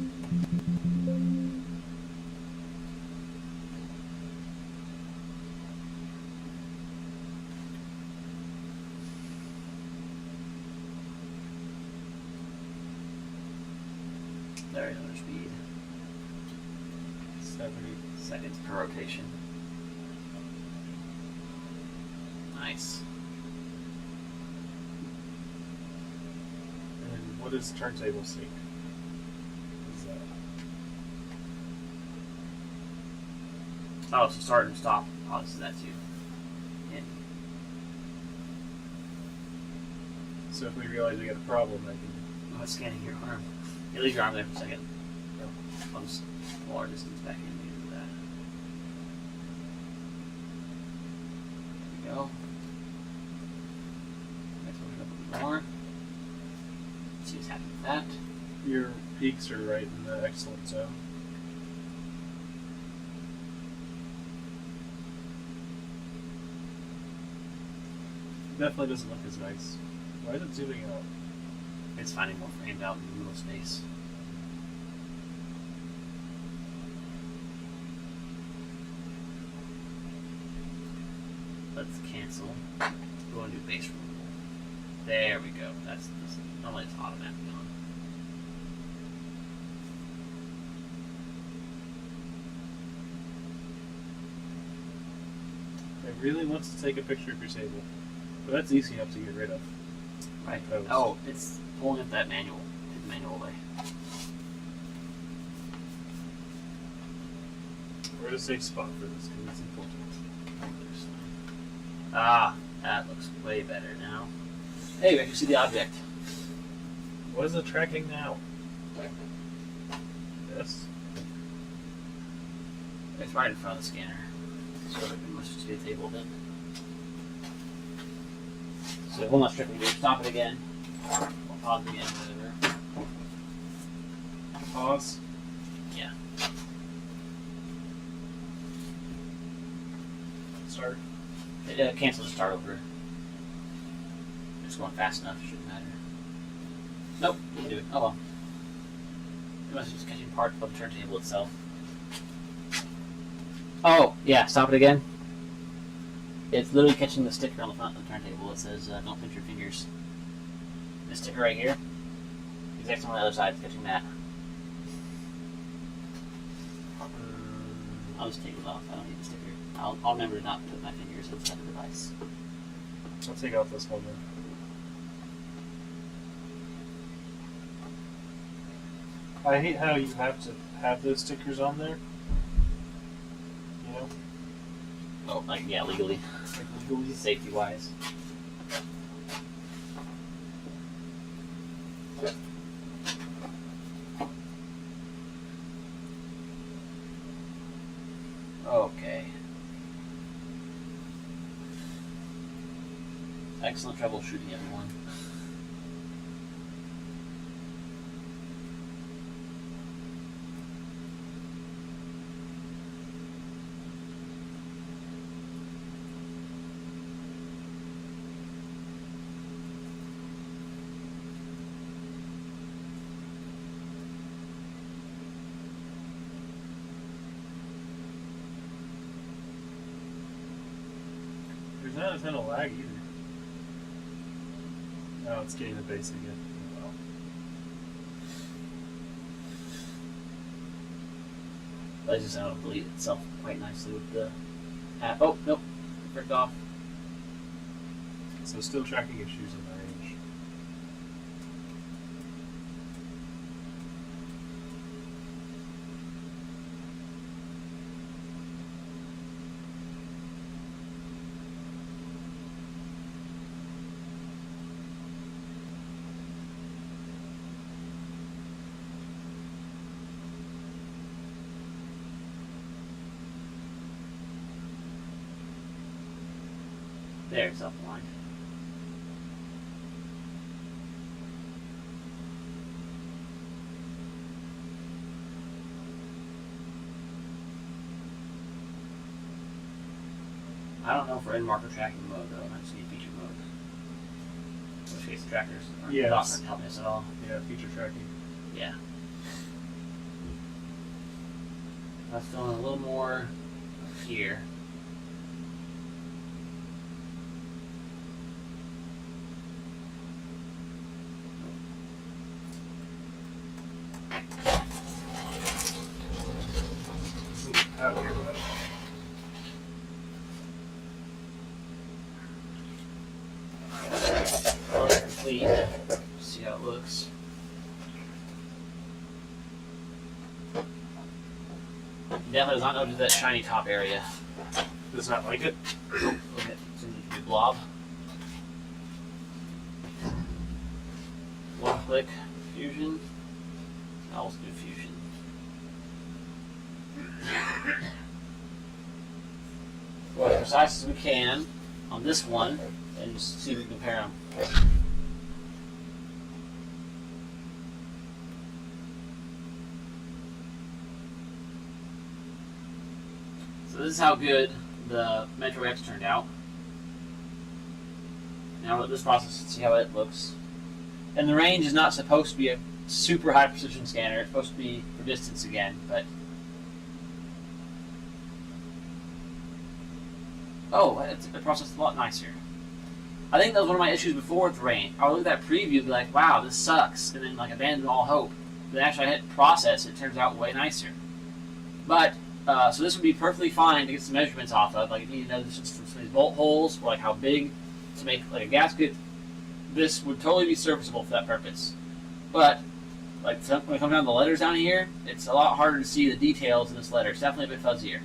There's another speed. 70. Seconds per rotation. Nice. And what is turntable sync? What is that? Oh, so start and stop. Oh, this is that too. Yeah. So if we realize we got a problem, I can. I'm not scanning your arm. Yeah, leave your arm there for a second. No. I'll just pull our distance back in and do that. There we go. Next one, a little more. See what's happening with that. Your peaks are right in the excellent zone. definitely doesn't look as nice. Why is it zooming out? It's finding more framed out in the middle space. Let's cancel. Go and do base removal. There we go. That's normally it's automatically on. It really wants to take a picture of your table, but that's easy enough to get rid of. Right. Post. Oh, it's pulling up that manual. Take the manual away. We're at a safe spot for this because it's important. Ah, that looks way better now. Hey, we can see the object. What is it tracking now? This? It's right in front of the scanner. So we must just see the table then. So one last trick we do. Stop it again. Or pause again, whatever. Pause. Yeah. Start. Cancel the start over. It's going fast enough, shouldn't matter. Nope, didn't do it. Oh well. It must be just catching parts of the turntable itself. Oh, yeah, stop it again. It's literally catching the sticker on the front of the turntable. It says, don't pinch your fingers. This sticker right here, exactly on the other side, it's catching that. I'll just take it off. I don't need the sticker. I'll remember to not put my fingers inside the device. I'll take out this one then. I hate how you have to have those stickers on there. You know? Oh, like, yeah, legally. Like legally. Safety wise. Okay. Excellent troubleshooting, everyone. There's not a ton of lag either. Oh, it's getting the base again. Wow. That just out delete itself quite nicely with the app. Oh, nope. Fricked off. So still tracking issues in the range. There, it's offline. I don't know if we're in marker tracking mode though. I just need feature mode. In which case the trackers aren't Yes. not helping us at all. Yeah, feature tracking. Yeah. Let's fill in a little more here. Out here, but Color complete. See how it looks. Definitely does not go to that shiny top area. does not like it. Look at it's in the blob. One click fusion. Now let's do fusion. Go as precise as we can on this one and just see if we can compare them. So this is how good the MetroX turned out. Now with this process, see how it looks. And the range is not supposed to be a super high precision scanner. It's supposed to be for distance again, but oh, it processed a lot nicer. I think that was one of my issues before with range. I would look at that preview and be like, wow, this sucks, and then like abandon all hope. But actually I hit process, it turns out way nicer. But so this would be perfectly fine to get some measurements off of. Like if you need to know the distance from some of these bolt holes, or like how big to make like a gasket, this would totally be serviceable for that purpose. But like when it comes down to the letters down here, it's a lot harder to see the details in this letter. It's definitely a bit fuzzier.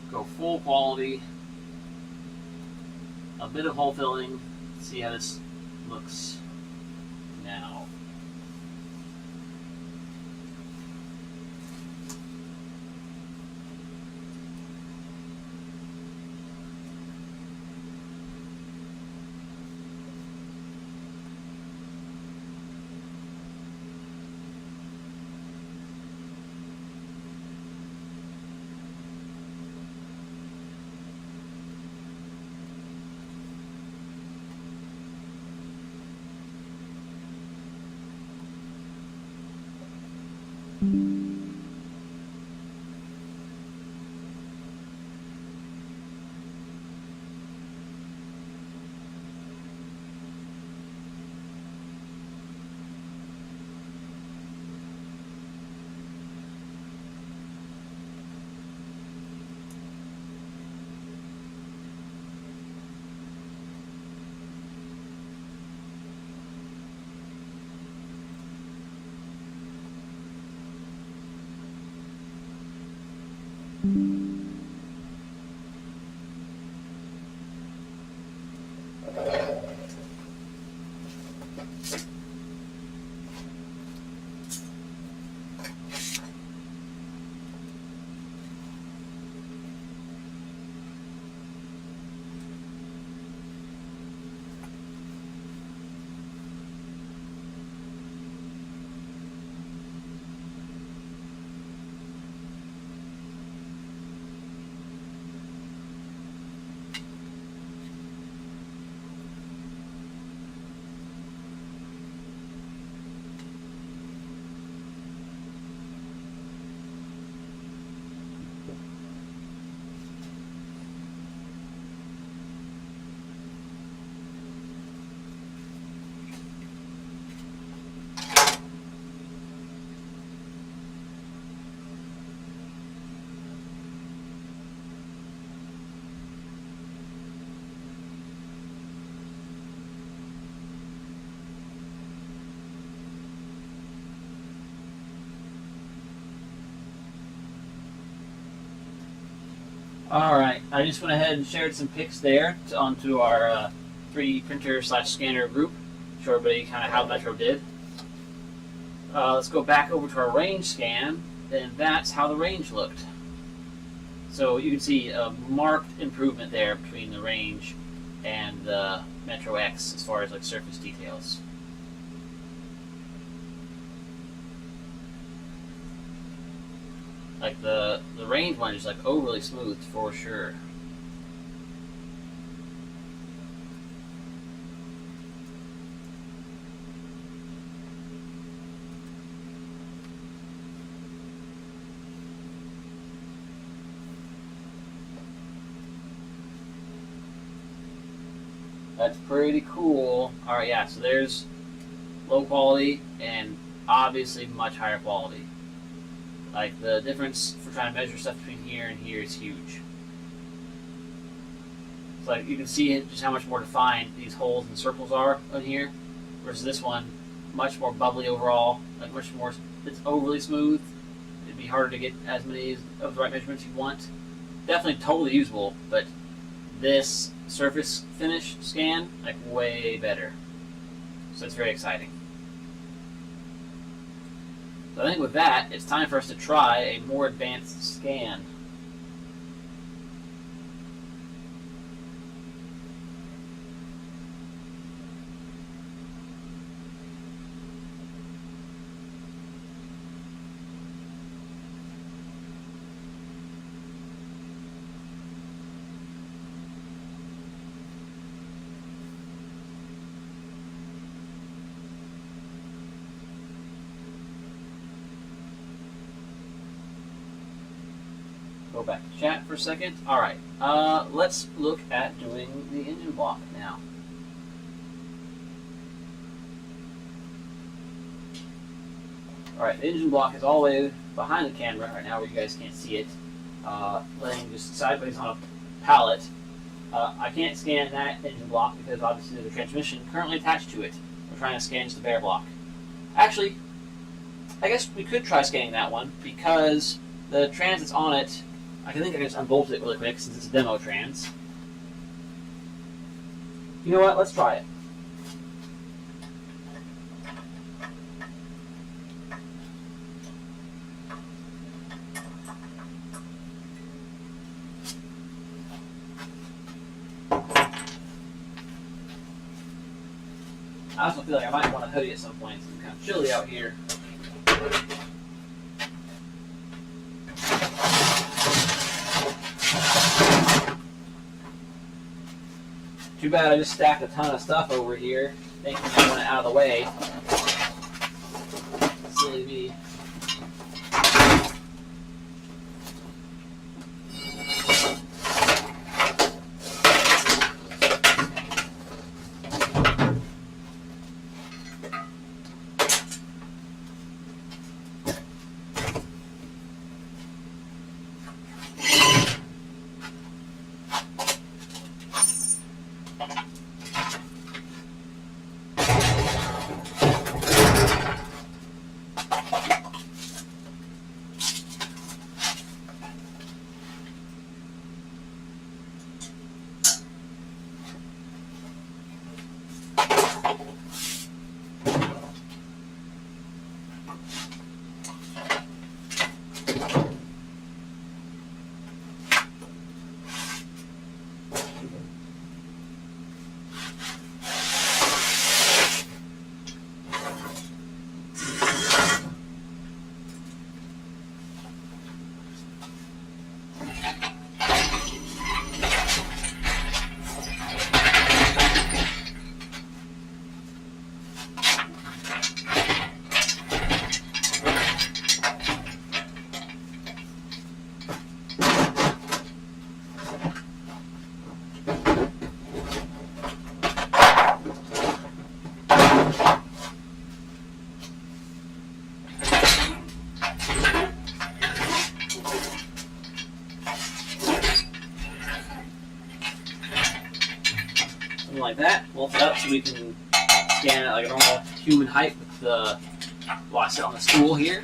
Go full quality, a bit of hole filling, see how this looks now. Alright, I just went ahead and shared some pics there onto our 3D printer / scanner group. Show everybody kind of how Metro did. Let's go back over to our range scan, and that's how the range looked. So you can see a marked improvement there between the range and the MetroX as far as like surface details. Like the range one is like overly smooth for sure. That's pretty cool. Alright, yeah, so there's low quality and obviously much higher quality. Like the difference for trying to measure stuff between here and here is huge. So like you can see just how much more defined these holes and circles are on here, versus this one, much more bubbly overall. Like much more, it's overly smooth. It'd be harder to get as many of the right measurements you want. definitely totally usable, but this surface finish scan, like, way better. So it's very exciting. So I think with that, it's time for us to try a more advanced scan. Go back to chat for a second. All right, let's look at doing the engine block now. All right, the engine block is all the way behind the camera right now, where you guys can't see it, laying just sideways on a pallet. I can't scan that engine block because obviously there's a transmission currently attached to it. We're trying to scan just the bare block. Actually, I guess we could try scanning that one because the trans that's on it, I think I can just unbolt it really quick since it's a demo trans. You know what? Let's try it. I also feel like I might want a hoodie at some point. It's kind of chilly out here. Too bad I just stacked a ton of stuff over here, thinking I want it out of the way. Silly me. Like that, lift it up so we can scan it like a normal human height with the, well, I sit on the stool here.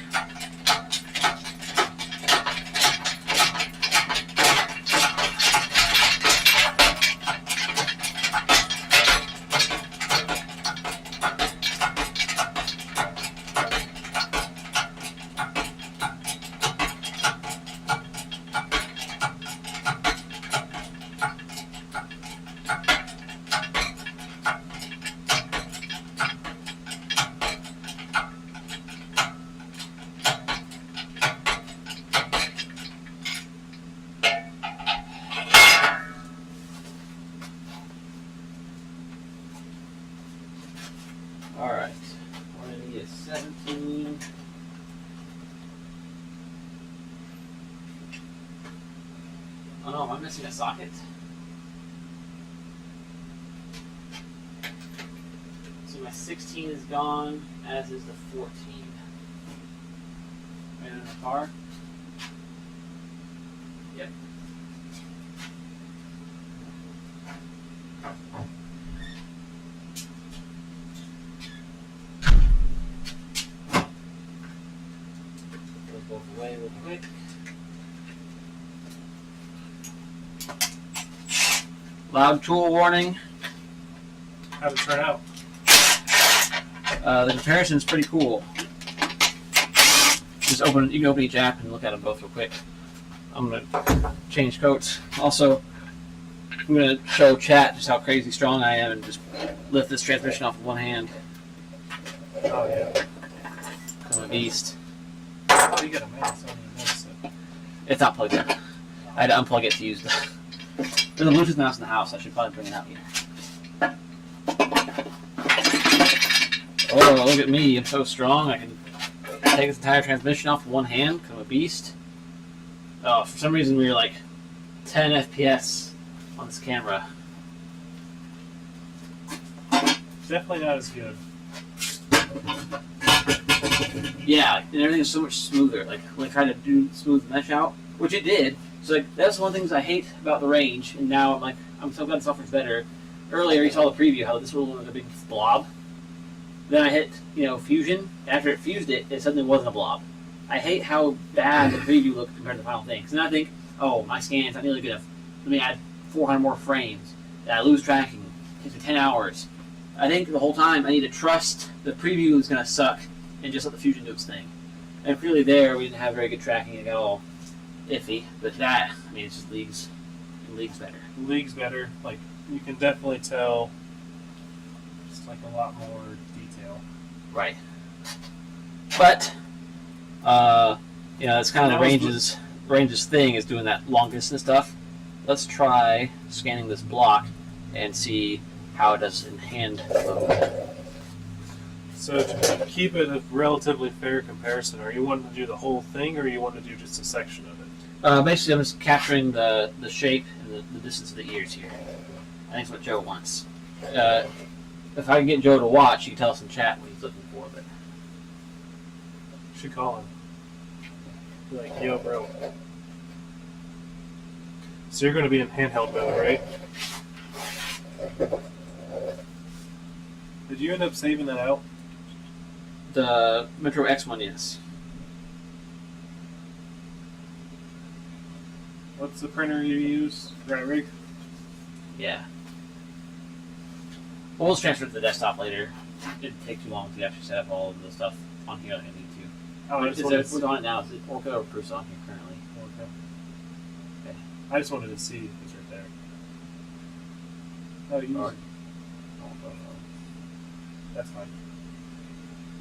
Alright, we're going to get 17. Oh no, am I missing a socket? So my 16 is gone, as is the 14. Right in the car? Yep. Both away real quick. Loud tool warning. How'd it turn out? The comparison's pretty cool. Just open. You can open each app and look at them both real quick. I'm gonna change coats. Also, I'm gonna show chat just how crazy strong I am and just lift this transmission off with one hand. Oh yeah. I'm a beast. Oh, you got a mouse. I didn't even notice it. It's not plugged in. I had to unplug it to use the. There's a Bluetooth mouse in the house. I should probably bring it out here. Oh, look at me. I'm so strong. I can take this entire transmission off with one hand because I'm a beast. Oh, for some reason we were like 10 FPS on this camera. Definitely not as good. Yeah, and everything is so much smoother. Like when I tried to do smooth mesh out, which it did. So like that's one of the things I hate about the range. And now I'm so glad the software's better. Earlier you saw the preview how this was like a big blob. Then I hit Fusion. After it fused it, it suddenly wasn't a blob. I hate how bad the preview looked compared to the final thing. So then I think, oh, my scan's not nearly good enough. Let me add 400 more frames. I lose tracking. It takes me 10 hours. I think the whole time I need to trust the preview is going to suck and just let the Fusion do its thing. And clearly there we didn't have very good tracking. It got all iffy. But that, I mean, it's just leagues better. League's better. Like you can definitely tell. It's like a lot more detail. Right. But it's kind of the range's thing is doing that long distance stuff. Let's try scanning this block and see how it does in hand mode. So to keep it a relatively fair comparison, are you wanting to do the whole thing, or you want to do just a section of it? Basically, I'm just capturing the shape and the distance of the ears here. I think that's what Joe wants. If I can get Joe to watch, you can tell us in chat what he's looking for. But You should call him. Be like, yo, bro. So you're going to be in handheld mode, right? Did you end up saving that out? the MetroX one, yes. What's the printer you use? Right rig? Yeah. We'll just transfer it to the desktop later. It didn't take too long to actually set up all of the stuff on here like I need to. Oh, I Is just it, wanted what's on it now? Is it Orca or Proof's on here currently? Okay. Okay. I just wanted to see it's right there. Oh, you Or- use That's fine.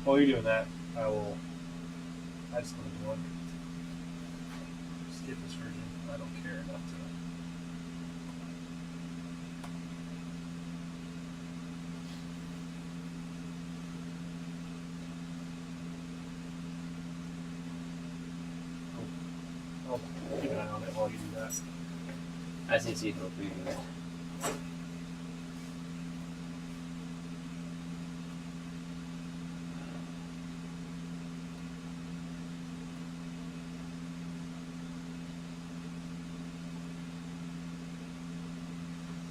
While you're doing that, I just want to do one. Skip this version. I don't care enough to. I'll keep an eye on it while you do that. I just need to see if it'll preview it.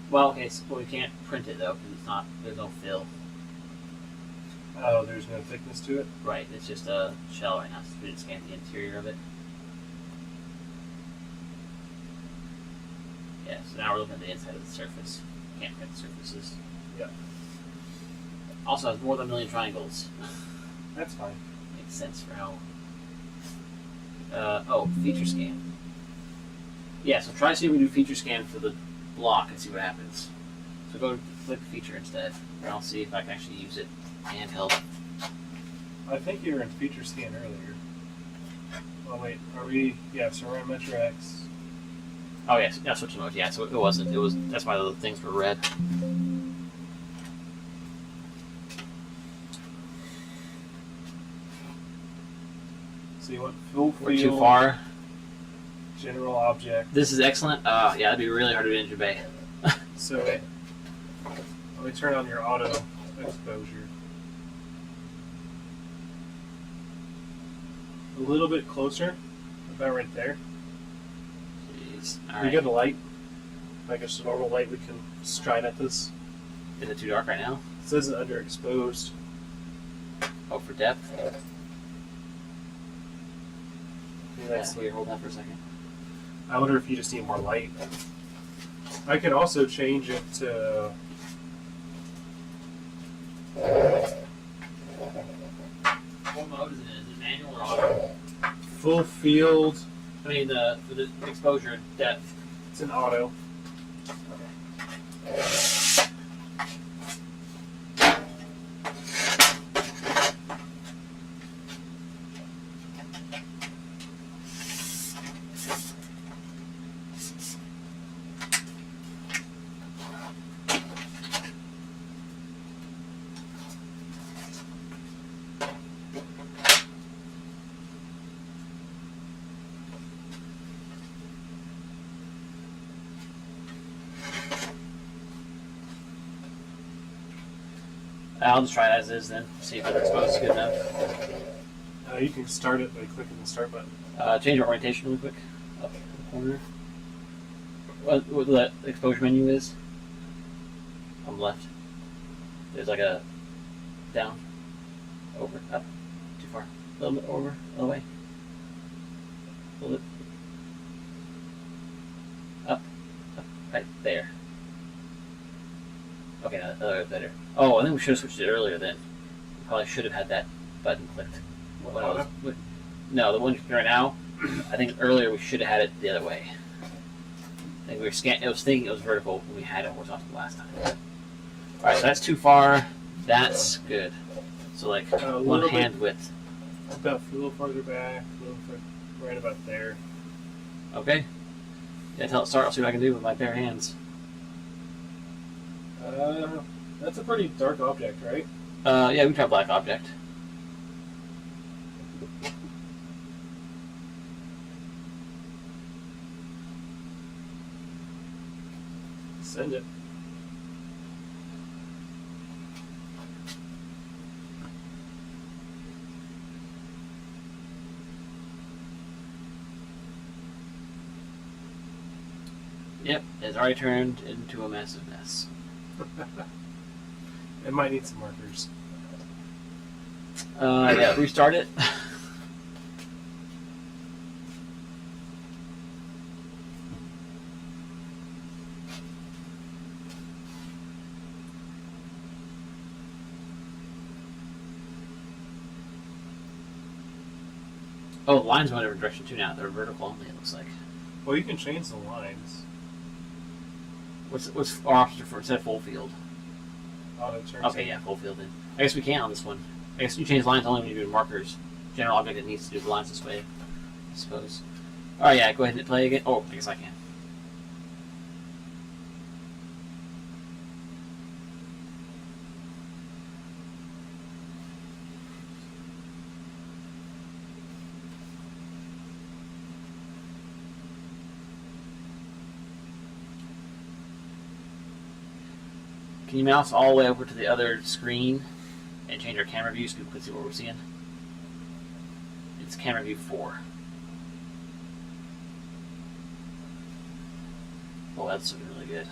Well, okay, so we can't print it though because it's not. There's no fill. Oh, there's no thickness to it? Right, it's just a shell right now. So we didn't scan the interior of it. Yeah, so now we're looking at the inside of the surface. Can't print the surfaces. Yeah. Also has more than 1 million triangles. That's fine. Makes sense for how. Feature scan. Yeah, so try to see if we do feature scan for the block and see what happens. So go click feature instead, and I'll see if I can actually use it handheld. I think you were in feature scan earlier. Oh wait, are we? Yeah, so we're in MetroX. Oh yes, yeah, switch mode. Yeah, so it wasn't. It was. That's why the things were red. So you want full We're field, too far. general object. This is excellent. Yeah, that'd be really hard to do in Bay. So wait, let me turn on your auto exposure. A little bit closer, about right there. Jeez. All You right. get a light, like just a normal light we can stride at this. Is it too dark right now? It says underexposed. Oh, for depth. Maybe Yeah, that's here, hold that for a second. I wonder if you just need more light. I could also change it to. What mode is it in? Is it manual or auto? Full field. I mean, the exposure depth. It's an auto. I'll just try it as is then. See if it's exposed good enough. You can start it by clicking the start button. Change your orientation really quick. Up in the corner. What the exposure menu is? On the left. There's like a down, over, up, too far. A little bit over, a little way. A little bit. Up, right there. Okay, now the other way better. Oh, I think we should have switched it earlier then. We probably should have had that button clicked. No, the one right now, I think earlier we should have had it the other way. I think we were it was thinking it was vertical when we had it horizontal last time. Alright, so that's too far. That's good. So like one hand width. About a little farther back, right about there. Okay. Yeah, tell it start. I'll see what I can do with my bare hands. That's a pretty dark object, right? Yeah, we can try black object. Send it. Yep, it's already turned into a massive mess. It might need some markers. Yeah, restart it. Oh, the lines went in a different direction too now. They're vertical only, it looks like. Well, you can change the lines. What's our option for instead of full field? Auto turn. Okay, yeah, full field then. I guess we can on this one. I guess you change lines only when you do markers. General object that needs to do the lines this way, I suppose. Alright, yeah, go ahead and hit play again. Oh, I guess I can. Can you mouse all the way over to the other screen and change our camera view so people can see what we're seeing? It's camera view 4. Oh, that's looking really good.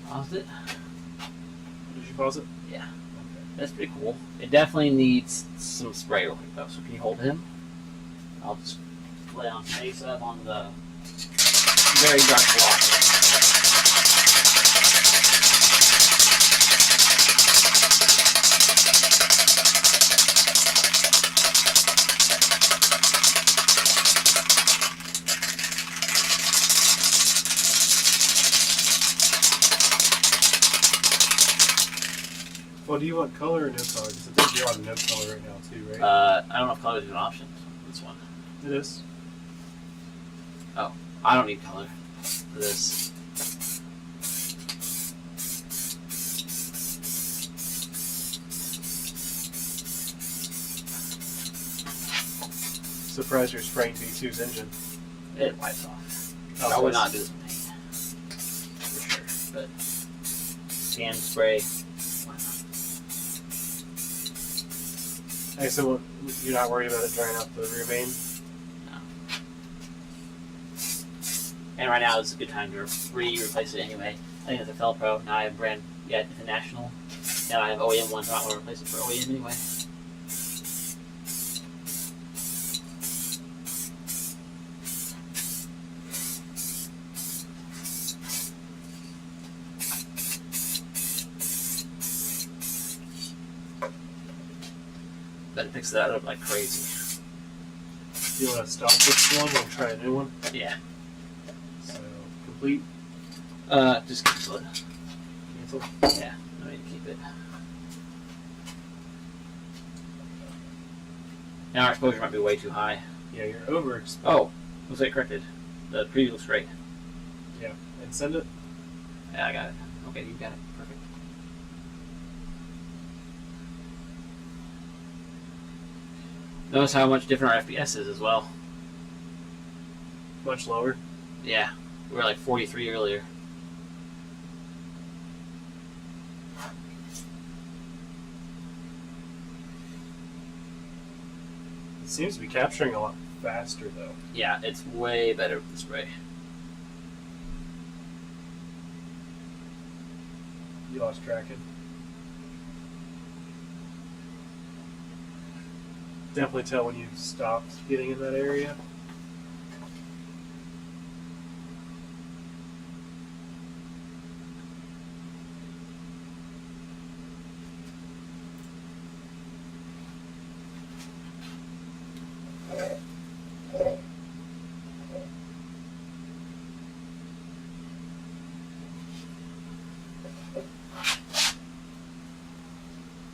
Paused it. Did you pause it? Yeah. Okay. That's pretty cool. It definitely needs some spray real quick though, so can you hold him? I'll just lay on face up on the very dark block. Well, do you want color or no color? Because I think you're on no color right now too, right? I don't know if color is an option. This one. It is. Oh, I don't need color for this. Surprised you're spraying V2's engine. It wipes off. Oh, I would nice. not do this in paint. For sure. But scan, spray, why not? Hey, so you're not worried about it drying out the rear main? No. And right now is a good time to replace it anyway. I think it's a Felpro. Now I have brand, it's a National. Now I have OEM one, so I don't want to replace it for OEM anyway. But it picks that up like crazy. Do you want to stop this one and try a new one? Yeah. So, complete, Just cancel it. cancel. Yeah, I need to keep it. Now our exposure might be way too high. Yeah, you're overexposed. Oh, looks like corrected. The preview looks great. Yeah, and send it. Yeah, I got it. Okay, you got it. Perfect. Notice how much different our FPS is as well. Much lower. Yeah, we were like 43 earlier. It seems to be capturing a lot faster though. Yeah, it's way better with the spray. You lost tracking. Definitely tell when you've stopped getting in that area.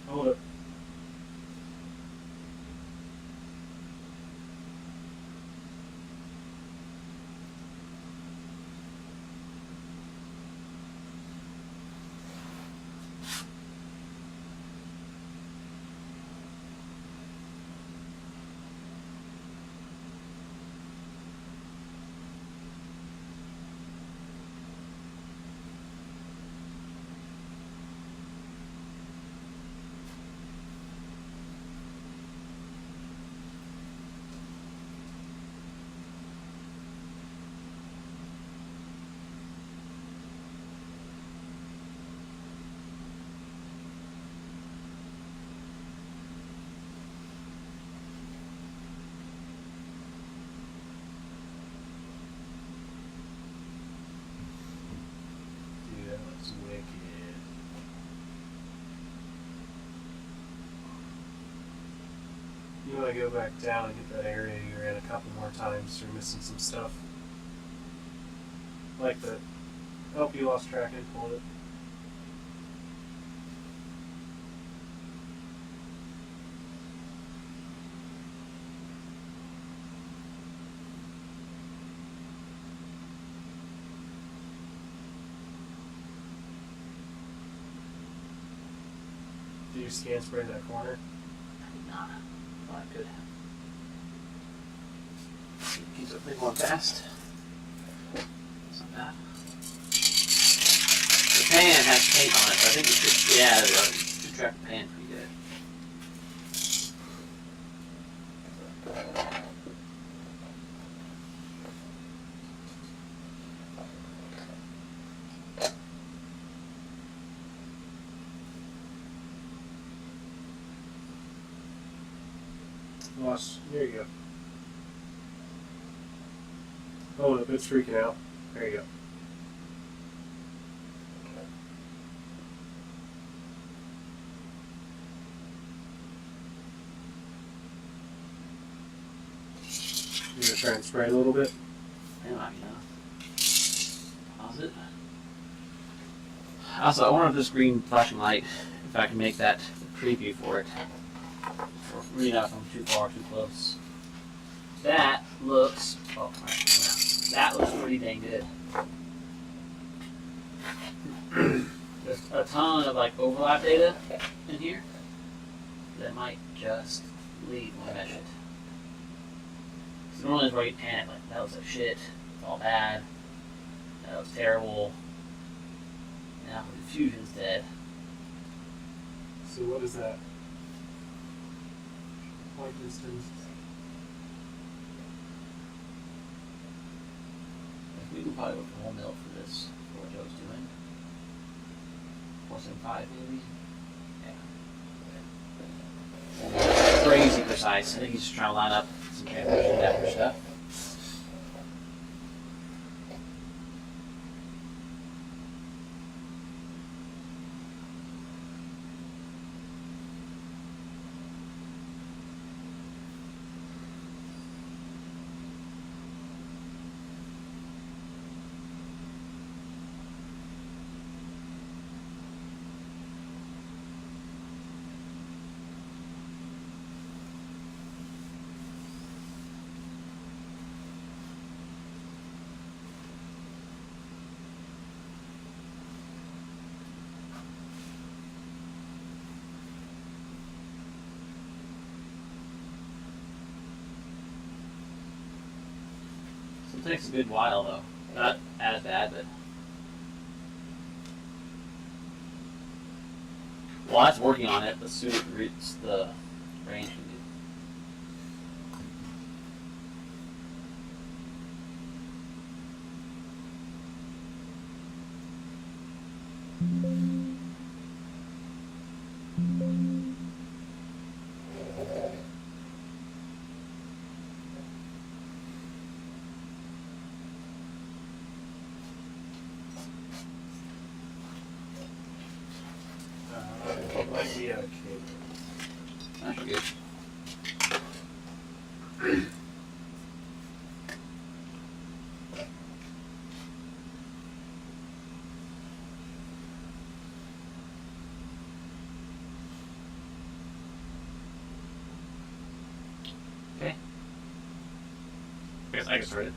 Hold it. Dude, that looks wicked. You want to go back down and get that area you're in a couple more times. You're missing some stuff. Like that. Oh, you lost tracking. Hold it. Do you scan spray that corner? Nah, thought I could. Keep it going fast. It's not bad. The pan has paint on it, so I think it should, yeah, it should track the pan pretty good. Lost. There you go. Hold up, it's freaking out. There you go. You gonna try and spray a little bit? That might be enough. Pause it. Also, I wonder if this green flashing light, if I can make that preview for it. Read out if I'm too far, too close. That looks, that looks pretty dang good. There's a ton of like overlap data in here that might just leave when I mesh it. So normally it's where you panic, like that looks like shit, it's all bad, that looks terrible. Now the diffusion's dead. So what is that? Point distance. We can probably work the whole mill for this, for what Joe's doing. 475 maybe? Yeah. Crazy precise. I think he's just trying to line up some transmission adapter stuff. It takes a good while though. Not as bad, but while it's working on it, the sooner it reaches the range can be. Might be okay. That's good. Okay. I guess start it.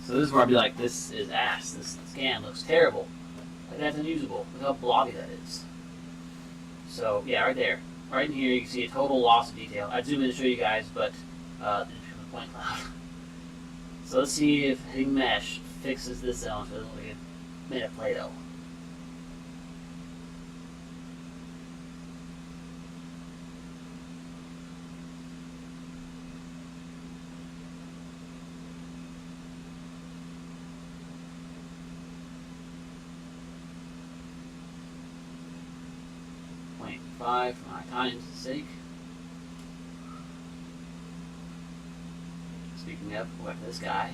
So this is where I'd be like, this is ass. This scan looks terrible. Like that's unusable. Look how blobby that is. So yeah, right there. Right in here you can see a total loss of detail. I'd zoom in to show you guys, but the point cloud. So let's see if hitting mesh fixes this zone so it doesn't look like it made of Play-Doh. .5 for my time's sake. Speaking of, go back to this guy.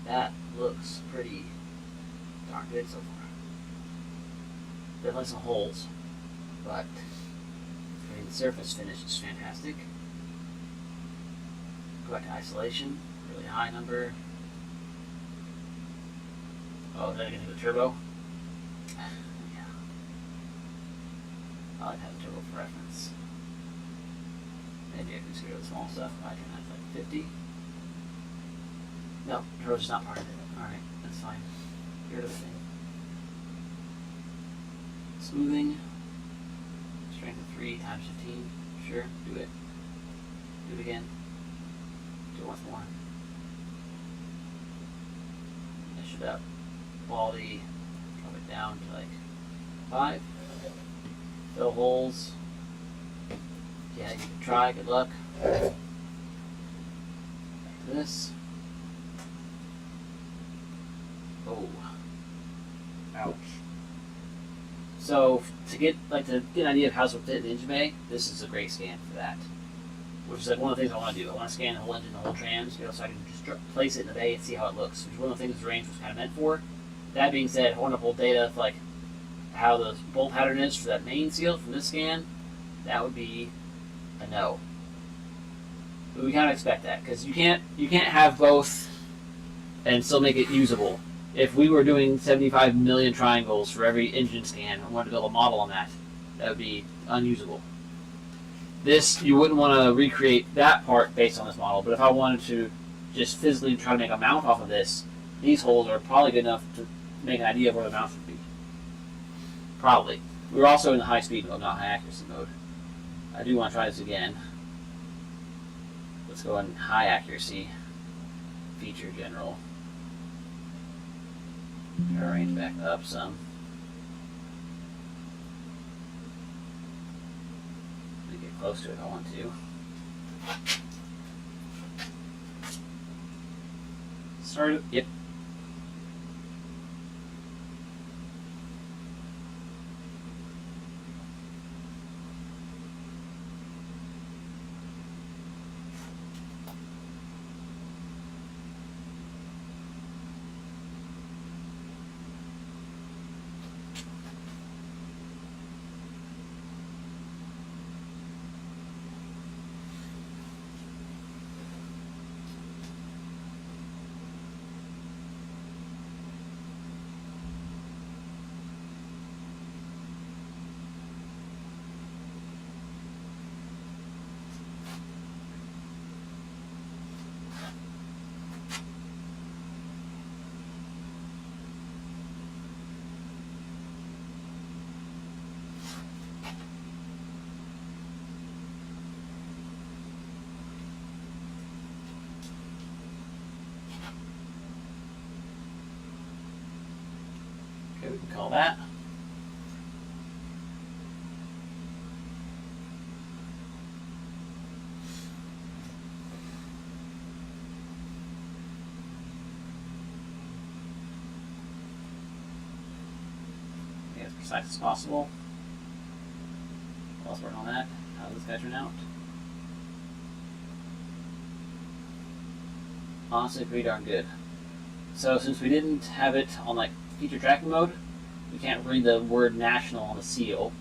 That looks pretty darn good so far. Definitely some holes, but the surface finish is fantastic. Go back to isolation, really high number. Oh, did I get to the turbo? I like to have a turbo for reference. Maybe I can screw the small stuff. I can have like 50. No, turbo's just not part of it. Alright, that's fine. Get rid of the thing. Smoothing. Strength of 3 times 15. Sure, do it. Do it again. Do it once more. Mesh it up. Quality. Drop it down to like 5. Fill holes. Yeah, you can try. Good luck. Back to this. Oh. Ouch. So to get an idea of how it's fit in the engine bay, this is a great scan for that. Which is like one of the things I want to do. I want to scan the whole engine, the whole trans, so I can just place it in the bay and see how it looks. Which is one of the things the range was kind of meant for. That being said, I want to pull data for how the bolt pattern is for that main seal from this scan. That would be a no. But we kind of expect that because you can't have both and still make it usable. If we were doing 75 million triangles for every engine scan and wanted to build a model on that, that would be unusable. This, you wouldn't want to recreate that part based on this model, but if I wanted to just physically try to make a mount off of this, these holes are probably good enough to make an idea of where the mount would be. Probably. We're also in the high speed mode, not high accuracy mode. I do want to try this again. Let's go in high accuracy, feature general. Turn our range back up some. Let me get close to it if I want to. Started? Yep. Okay, we can call that. Make it as precise as possible. Let's work on that. How does this guy turn out? Honestly, pretty darn good. So since we didn't have it on feature tracking mode, we can't read the word national on the seal.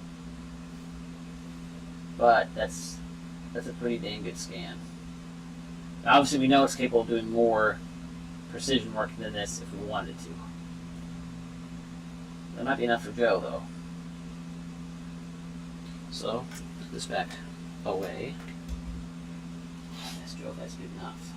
But that's a pretty dang good scan. Now, obviously we know it's capable of doing more precision work than this if we wanted to. That might be enough for Joe though. So, put this back away. Yes, Joe, that's good enough.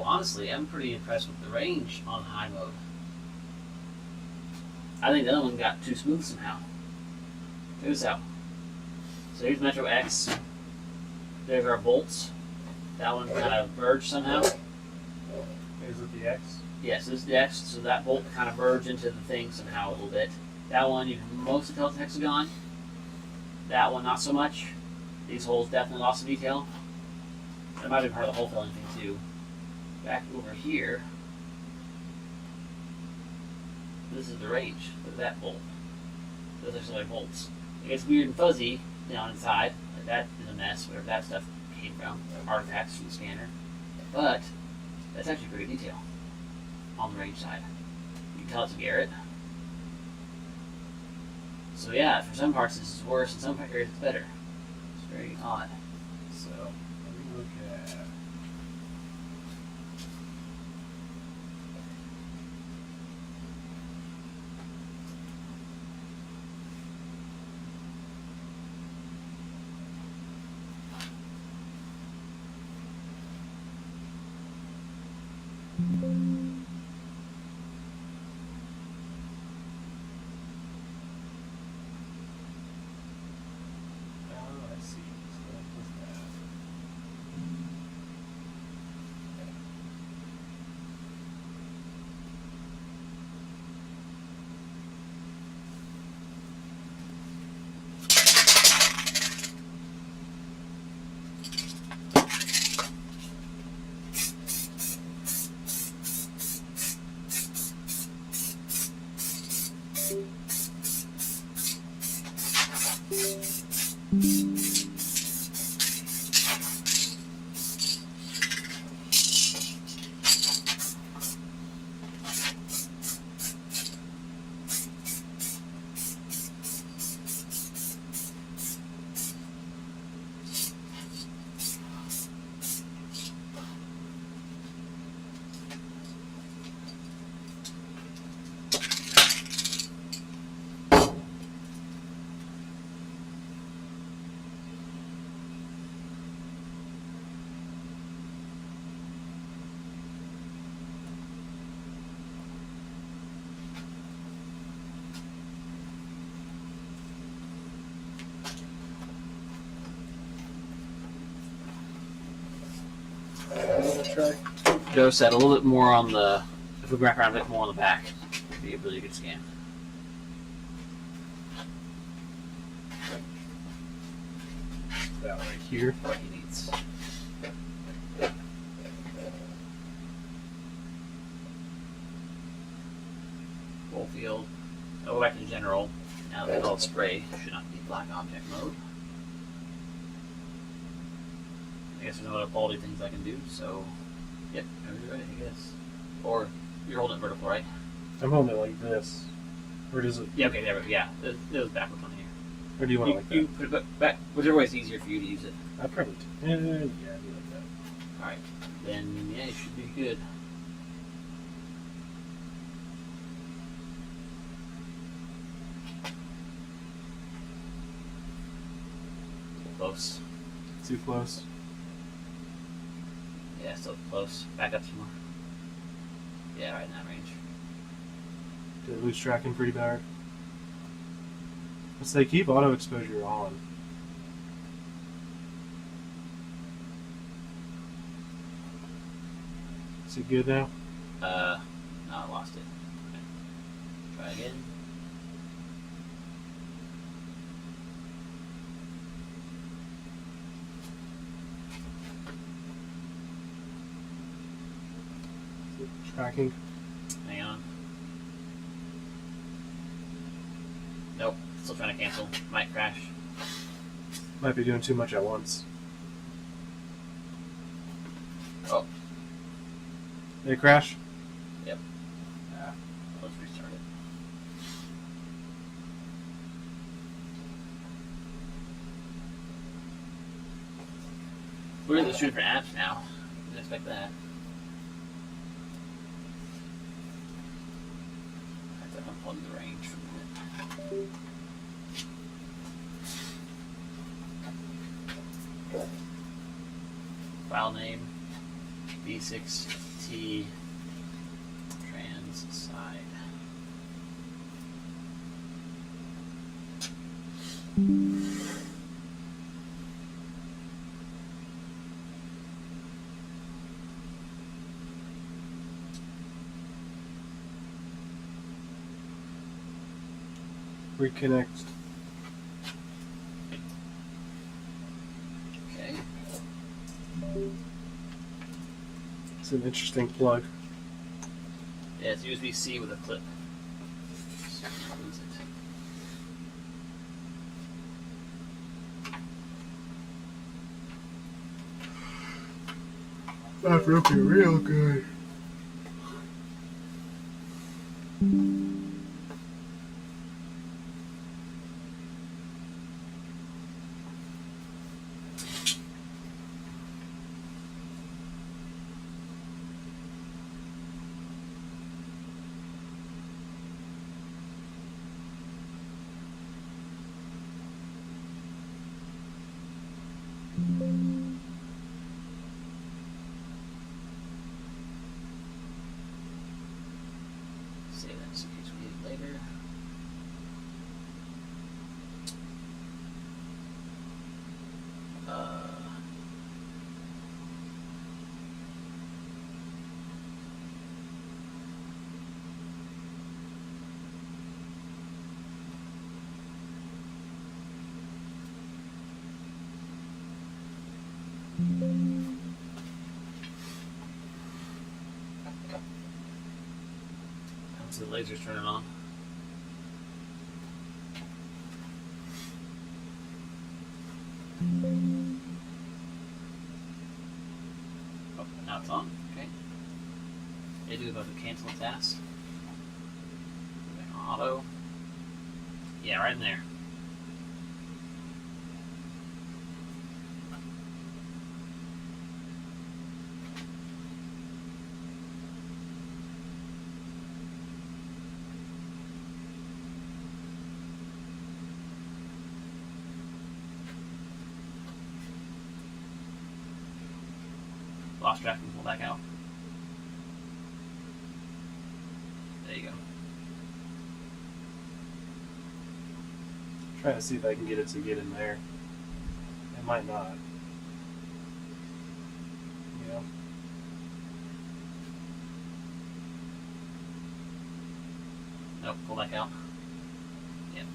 Honestly, I'm pretty impressed with the range on high mode. I think the other one got too smooth somehow. Check this out. So here's MetroX. There's our bolts. That one kind of merged somehow. Is it the X? Yes, this is the X, so that bolt kind of merged into the thing somehow a little bit. That one you can mostly tell it's a hexagon. That one not so much. These holes definitely lost some detail. That might be part of the hole filling thing too. Back over here, this is the range. Look at that bolt. Those are some other bolts. It gets weird and fuzzy down inside. Like that is a mess, wherever that stuff came from. Artifacts from the scanner. But that's actually pretty good detail on the range side. You can tell it's a Garrett. So yeah, for some parts this is worse, in some areas it's better. It's very odd. So Let me look at try? Joe said a little bit more on the, if we wrap around a bit more on the back, it'd be a really good scan. That right here. What he needs. Full field. I'll go back to general. Now that all spray should not be black object mode. I guess there's no other quality things I can do, so yep, everything's ready, I guess. Or you're holding it vertical, right? I'm holding it like this. Or does it? Yeah, okay, there we go. Yeah, it was backwards on here. Or do you want it like that? You put it back, whichever way is easier for you to use it. I probably do. Yeah, I do like that. Alright, then yeah, it should be good. Close. Too close. Yeah, still close. Back up some more. Yeah, right in that range. Did it lose tracking pretty bad? Let's say keep auto exposure on. Is it good now? No, I lost it. Okay. Try again. Is it tracking? Hang on. Nope. Still trying to cancel. Might crash. Might be doing too much at once. Oh. Did it crash? Yep. Let's restart it. We're in the stream for apps now. Didn't expect that. I have to unplug the range for a minute. File name B6T trans side. Reconnect. Okay. It's an interesting plug. Yeah, it's USB-C with a clip. So I'll lose it. That's looking real good. Save that just in case we need it later. The laser's turning on. Oh, now it's on. Okay. They do about the cancel task. Auto. Yeah, right in there. Lost track and pull back out. There you go. Trying to see if I can get it to get in there. It might not. Yeah. Nope, pull back out. Yep.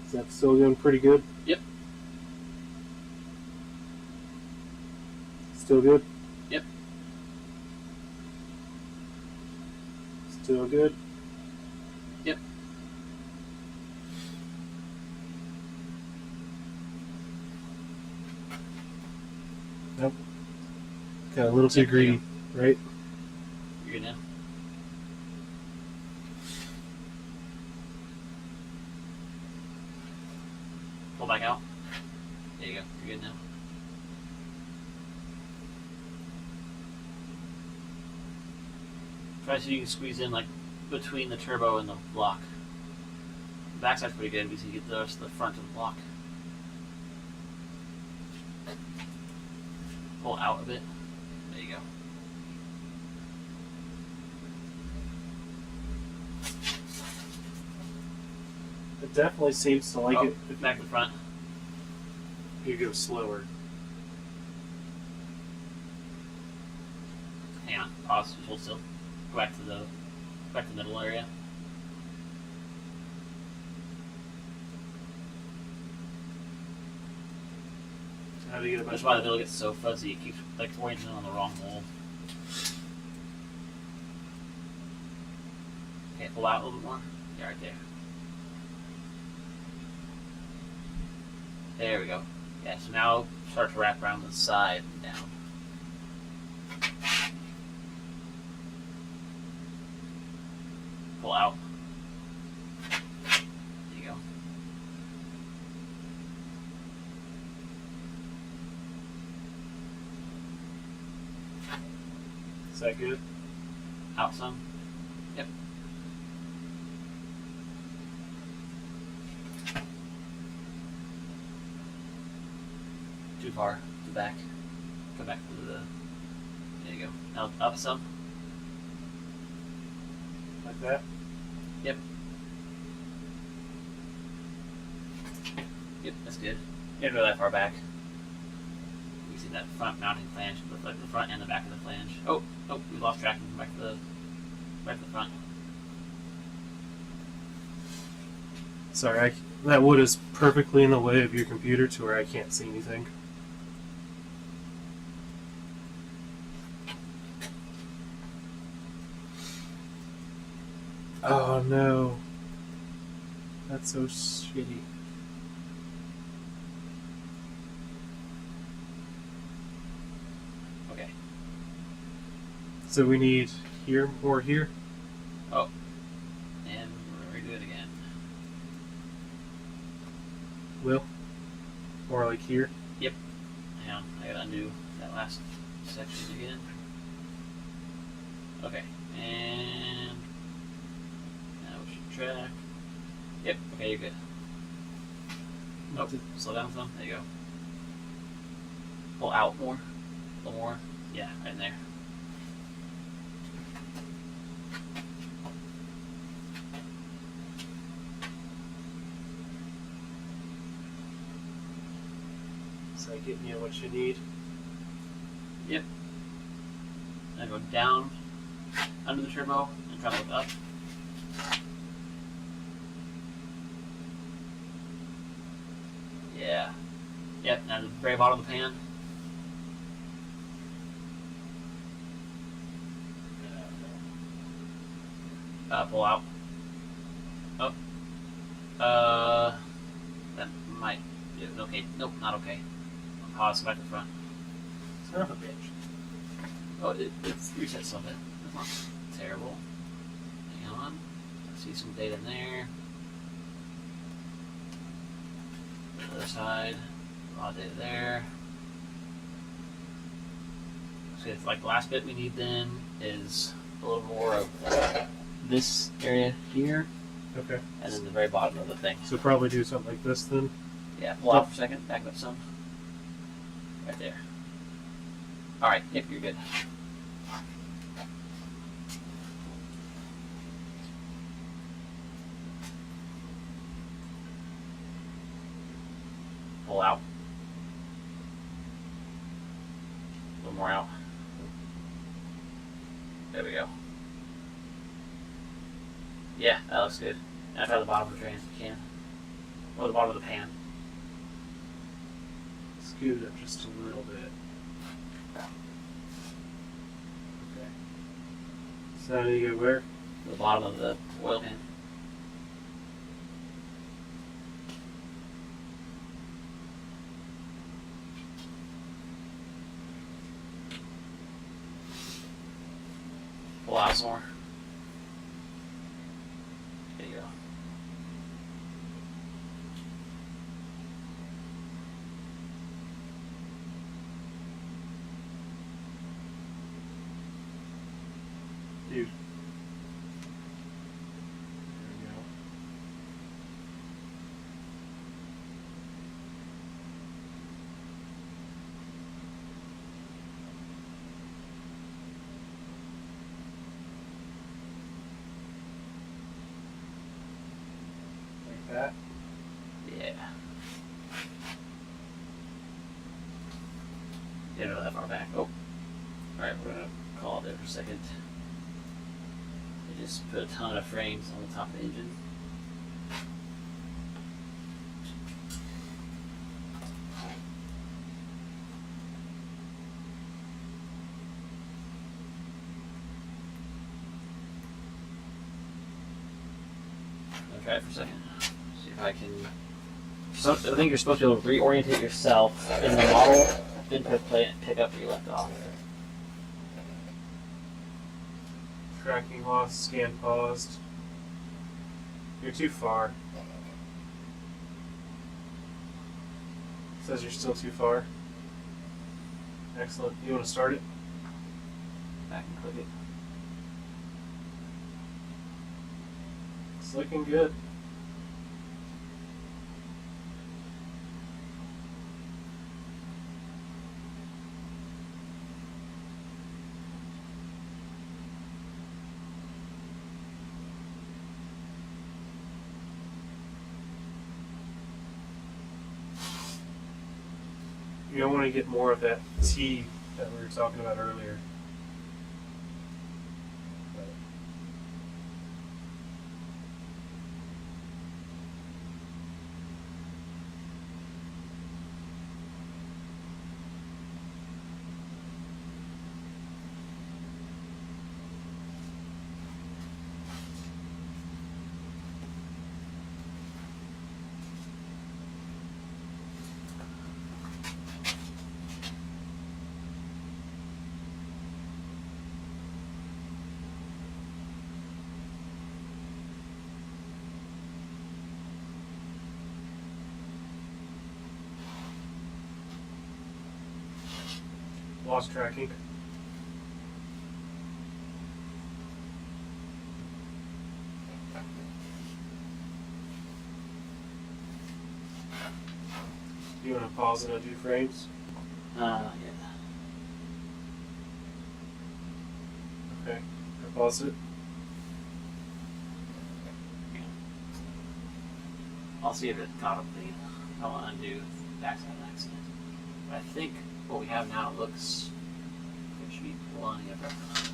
Is that still doing pretty good? Yep. Still good? Yep. Still good? Yep. Nope. Got a little too Yep, there you greedy, right? You're good now. Pull back out. There you go. You're good now. Try to see if you can squeeze in like between the turbo and the block. The backside's pretty good because you get the rest of the front of the block. Pull out a bit. There you go. It definitely seems to like it. Back to the front. You go slower. Hang on. Pause. Just hold still. Go back to the middle area. How do you get a That's bunch why the middle gets so fuzzy. It keeps like orienting on the wrong hole. Okay, pull out a little bit more. Yeah, right there. There we go. Yeah, so now start to wrap around the side and down. Pull out. There you go. Is that good? Out some. Yep. Too far to the back. Come back to the. There you go. Now up some. Like that? Yep. Yep, that's good. You don't go that far back. You see that front mounting flange, like the front and the back of the flange. Oh, we lost track and back to the front. Sorry, that wood is perfectly in the way of your computer to where I can't see anything. Oh no. That's so shitty. Okay. So we need here, more here. Oh. And we're redo it again. Will? More like here. Hang on, I gotta undo that last section again. Okay, and now we should track. Yep, okay, you're good. Oh, slow down some. There you go. Pull out more. A little more. Yeah, right in there. Is that getting you what you need? Yep. Now go down under the turbo and try to look up. Yeah. Yep, now the very bottom of the pan. Pull out. Oh. That might. Yeah, okay. Nope, not okay. Pause, go back to the front. Son of a bitch. Oh, it's reset some of it. That's not terrible. Hang on. I see some data in there. The other side. A lot of data there. So it's like the last bit we need then is a little more of this area here. Okay. and then the very bottom of the thing. So probably do something like this then. Yeah, pull out for a second, back up some. Right there. Alright, yep, you're good. Pull out. A little more out. There we go. Yeah, that looks good. Now try the bottom of the tray if you can. Or the bottom of the pan. Scoot it up just a little bit. Okay. So now you go where? The bottom of the oil pan. Pull out some more. There you go. Dude. There we go. Like that. Yeah. Didn't know that far back. Oh. Alright, we're gonna call it there for a second. They just put a ton of frames on the top of the engine. I'll try it for a second. See if I can. So, I think you're supposed to be able to reorientate yourself in the model, then pick up where you left off. Tracking lost, scan paused. You're too far. Says you're still too far. Excellent. You want to start it? Back and click it. It's looking good. You don't want to get more of that T that we were talking about earlier. Lost tracking. You want to pause and undo frames? Yeah. Okay. I pause it. I'll see if it caught up the. I want to undo backside accident. But I think what we have now looks. There should be plenty of reference.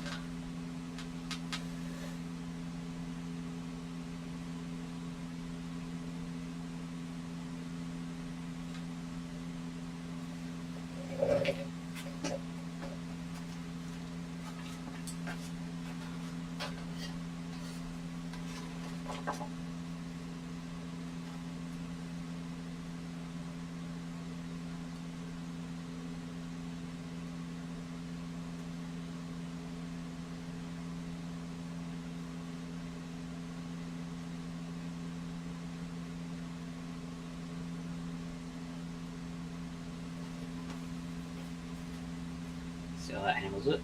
See how that handles it.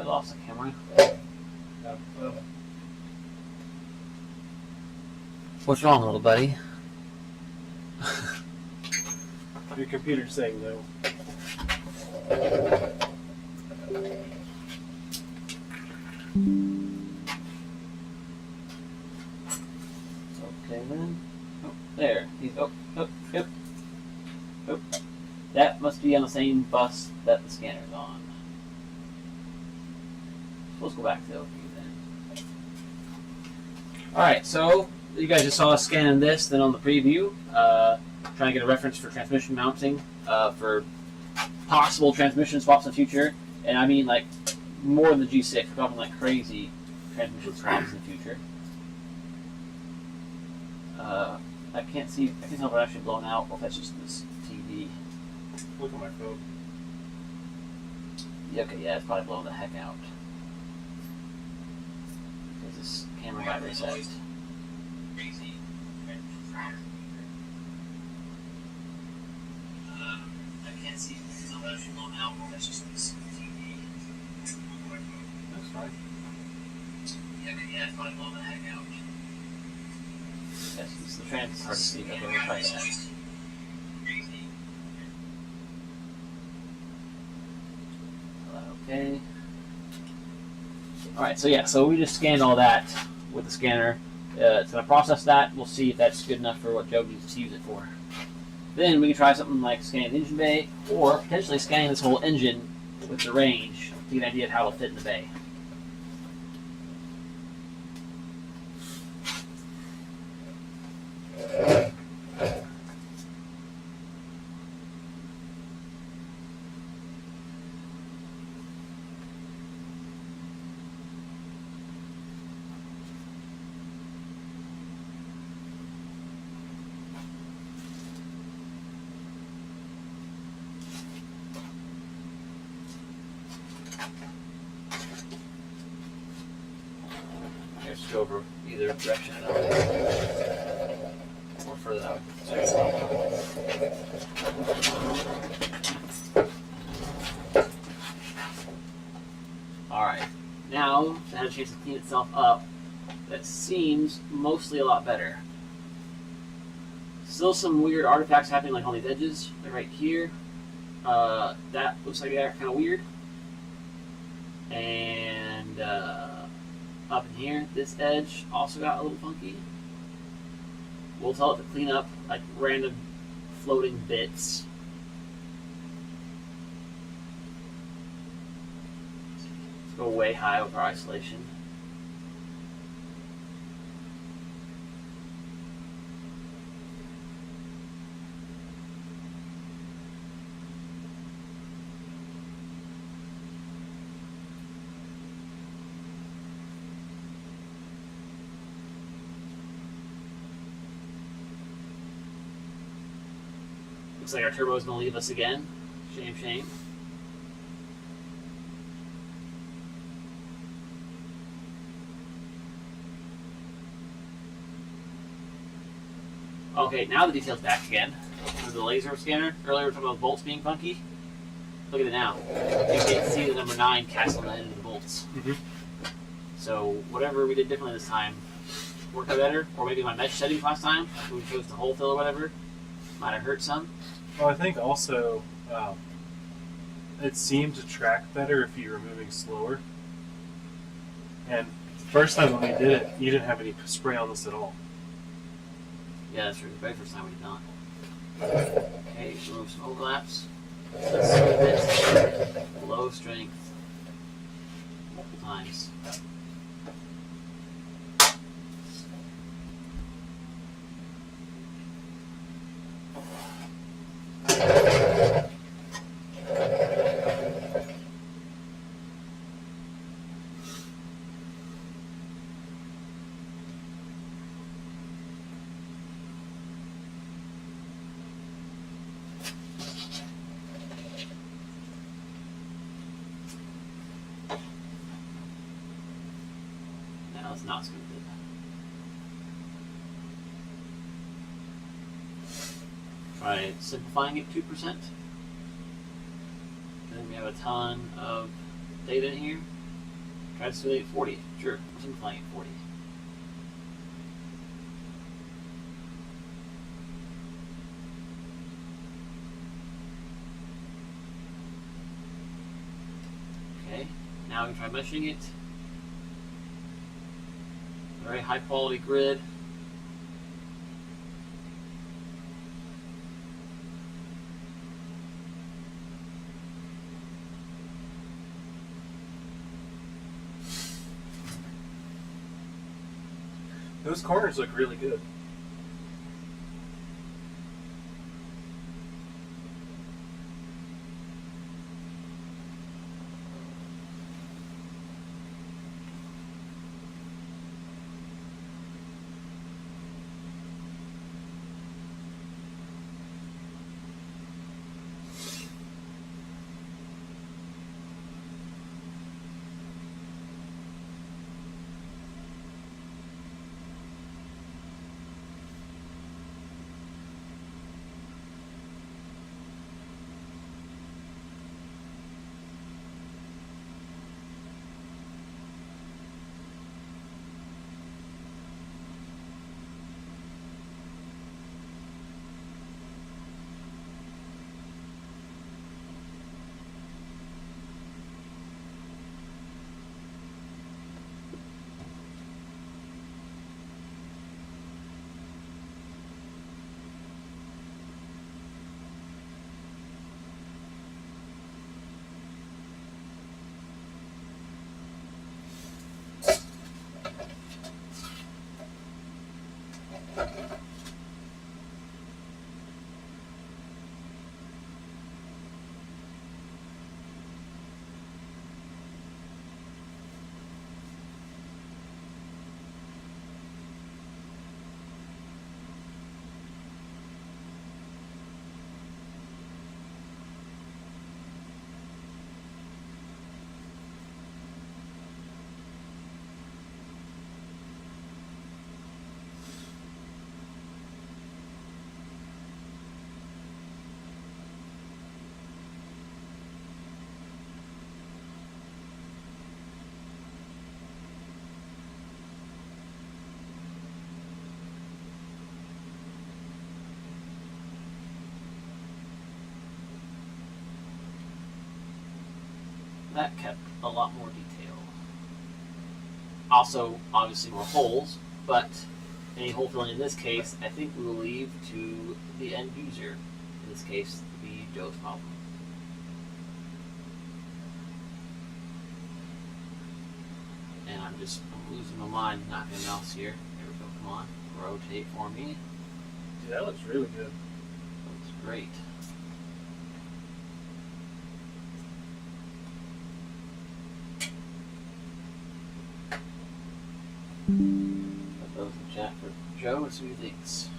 we lost the camera. What's wrong, little buddy? Your computer's saying no. Okay then. Oh, there. He's yep. Oh. That must be on the same bus that the scanner's on. So let's go back to the overview then. Alright, so you guys just saw us scanning this, then on the preview, trying to get a reference for transmission mounting, for possible transmission swaps in the future. And I mean like more than the G6, we're talking like crazy transmission swaps in the future. I can't tell if it's actually blown out or if that's just this TV. Look at my phone. Yeah, okay, yeah, it's probably blowing the heck out. Because this camera got reset. I can't see if it's actually blown out or if that's just this TV. That's fine. Yeah, okay, yeah, it's probably blowing the heck out. Yes, it's the trans is hard to see. Okay, we'll try that. Okay. Alright, so yeah, so we just scanned all that with the scanner. It's going to process that. We'll see if that's good enough for what Joe needs to use it for. Then we can try something like scanning the engine bay, or potentially scanning this whole engine with the range to get an idea of how it'll fit in the bay. Just go over either direction or further out. Alright, now it had a chance to clean itself up. That seems mostly a lot better. Still some weird artifacts happening like on these edges, like right here. That looks like they're kind of weird. And up in here, this edge also got a little funky. We'll tell it to clean up like random floating bits. Let's go way high with our isolation. Looks like our turbo is going to leave us again. Shame, shame. Okay, now the detail's back again. With the laser scanner. Earlier we were talking about bolts being funky. Look at it now. You can see the number 9 cast on the end of the bolts. Mm-hmm. So whatever we did differently this time worked out better. Or maybe my mesh settings last time, when we chose the hole fill or whatever, might have hurt some. Well, I think also it seemed to track better if you were moving slower. And the first time when we did it, you didn't have any spray on this at all. Yeah, that's true. The very first time we did not. Okay, remove some overlaps. Let's smooth this. Low strength. Multiple times. Now it's not smoothed. Try simplifying it 2%. Then we have a ton of data in here. Try to simulate 40. Sure, simplifying at 40. Okay, now we can try measuring it. A very high quality grid. Those corners look really good. That kept a lot more detail. Also, obviously more holes, but any hole filling in this case, I think we will leave to the end user. In this case, the Joe's problem. And I'm losing my mind, nothing else here. There we go, come on. Rotate for me. Dude, that looks really good. Looks great. Put those in the chat for Joe and see what he thinks.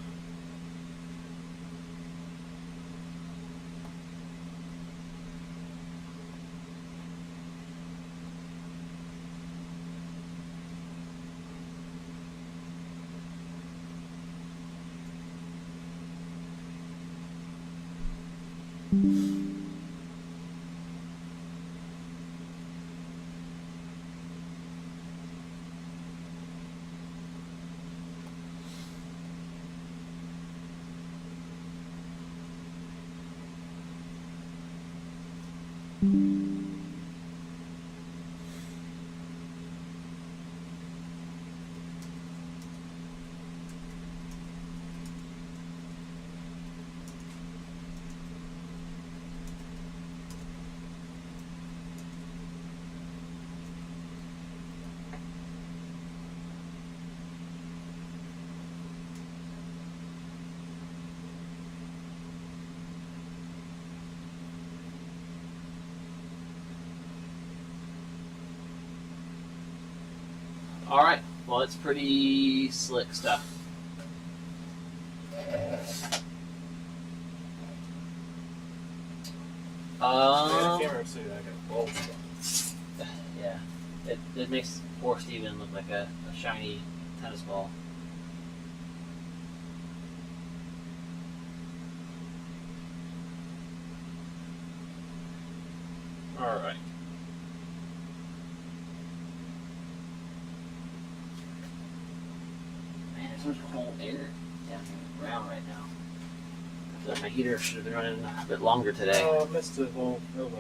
Alright, well, it's pretty slick stuff. I can't really see that. I got bulb stuff. Yeah, it makes poor Steven look like a shiny tennis ball. Alright. So much cold air down around right now. My heater should have been running a bit longer today. Oh, I missed it. Oh well.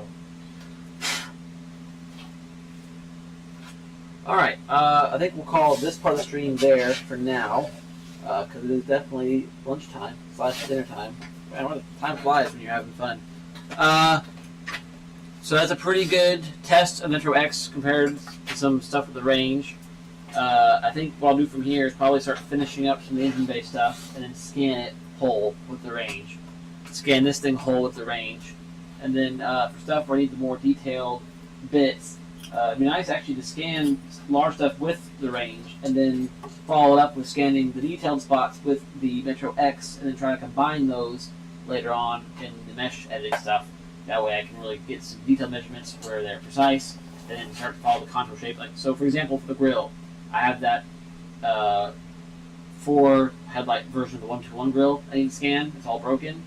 Alright, I think we'll call this part of the stream there for now, because it is definitely lunchtime, / dinner time. Man, time flies when you're having fun. So that's a pretty good test of MetroX compared to some stuff with the range. I think what I'll do from here is probably start finishing up some of the engine-based stuff, and then scan it whole with the range. Scan this thing whole with the range. And then for stuff where I need the more detailed bits, it'd be nice actually to scan large stuff with the range and then follow it up with scanning the detailed spots with the MetroX and then try to combine those later on in the mesh editing stuff. That way I can really get some detailed measurements where they're precise and then start to follow the contour shape. Like, so for example, for the grill, I have that 4 headlight version of the 121 grill I need to scan. It's all broken.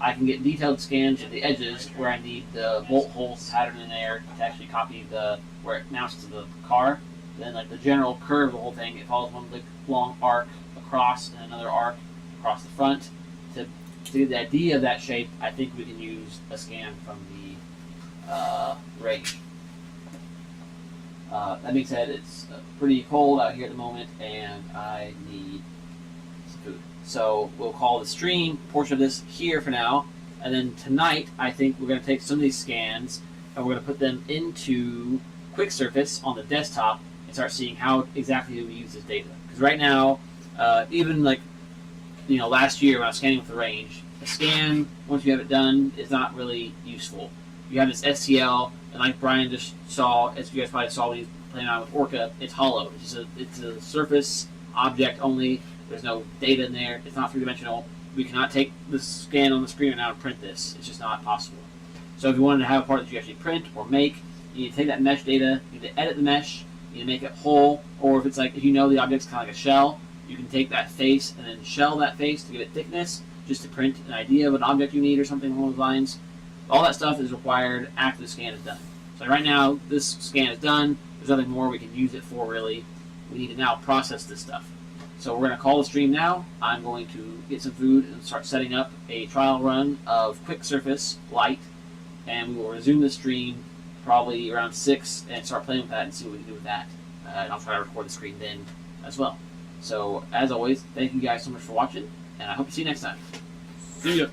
I can get detailed scans of the edges where I need the bolt holes pattern in there to actually copy where it mounts to the car. Then like the general curve of the whole thing, it follows one big long arc across and another arc across the front. To get the idea of that shape, I think we can use a scan from the range. That being said, it's pretty cold out here at the moment and I need some food. So we'll call the stream portion of this here for now. And then tonight, I think we're going to take some of these scans and we're going to put them into Quick Surface on the desktop and start seeing how exactly do we use this data. Because right now, even like, last year when I was scanning with the range, a scan, once you have it done, is not really useful. You have this STL, and like Brian just saw, as you guys probably saw when he was playing around with Orca, it's hollow. It's a surface object only. There's no data in there. It's not three-dimensional. We cannot take the scan on the screen right now and print this. It's just not possible. So if you wanted to have a part that you actually print or make, you need to take that mesh data, you need to edit the mesh, you need to make it whole, or if it's like, if the object's kind of like a shell, you can take that face and then shell that face to give it thickness, just to print an idea of an object you need or something along those lines. All that stuff is required after the scan is done. So right now, this scan is done. There's nothing more we can use it for, really. We need to now process this stuff. So we're going to call the stream now. I'm going to get some food and start setting up a trial run of Quick Surface Lite, and we will resume the stream probably around 6 and start playing with that and see what we can do with that. And I'll try to record the screen then as well. So, as always, thank you guys so much for watching, and I hope to see you next time. See ya!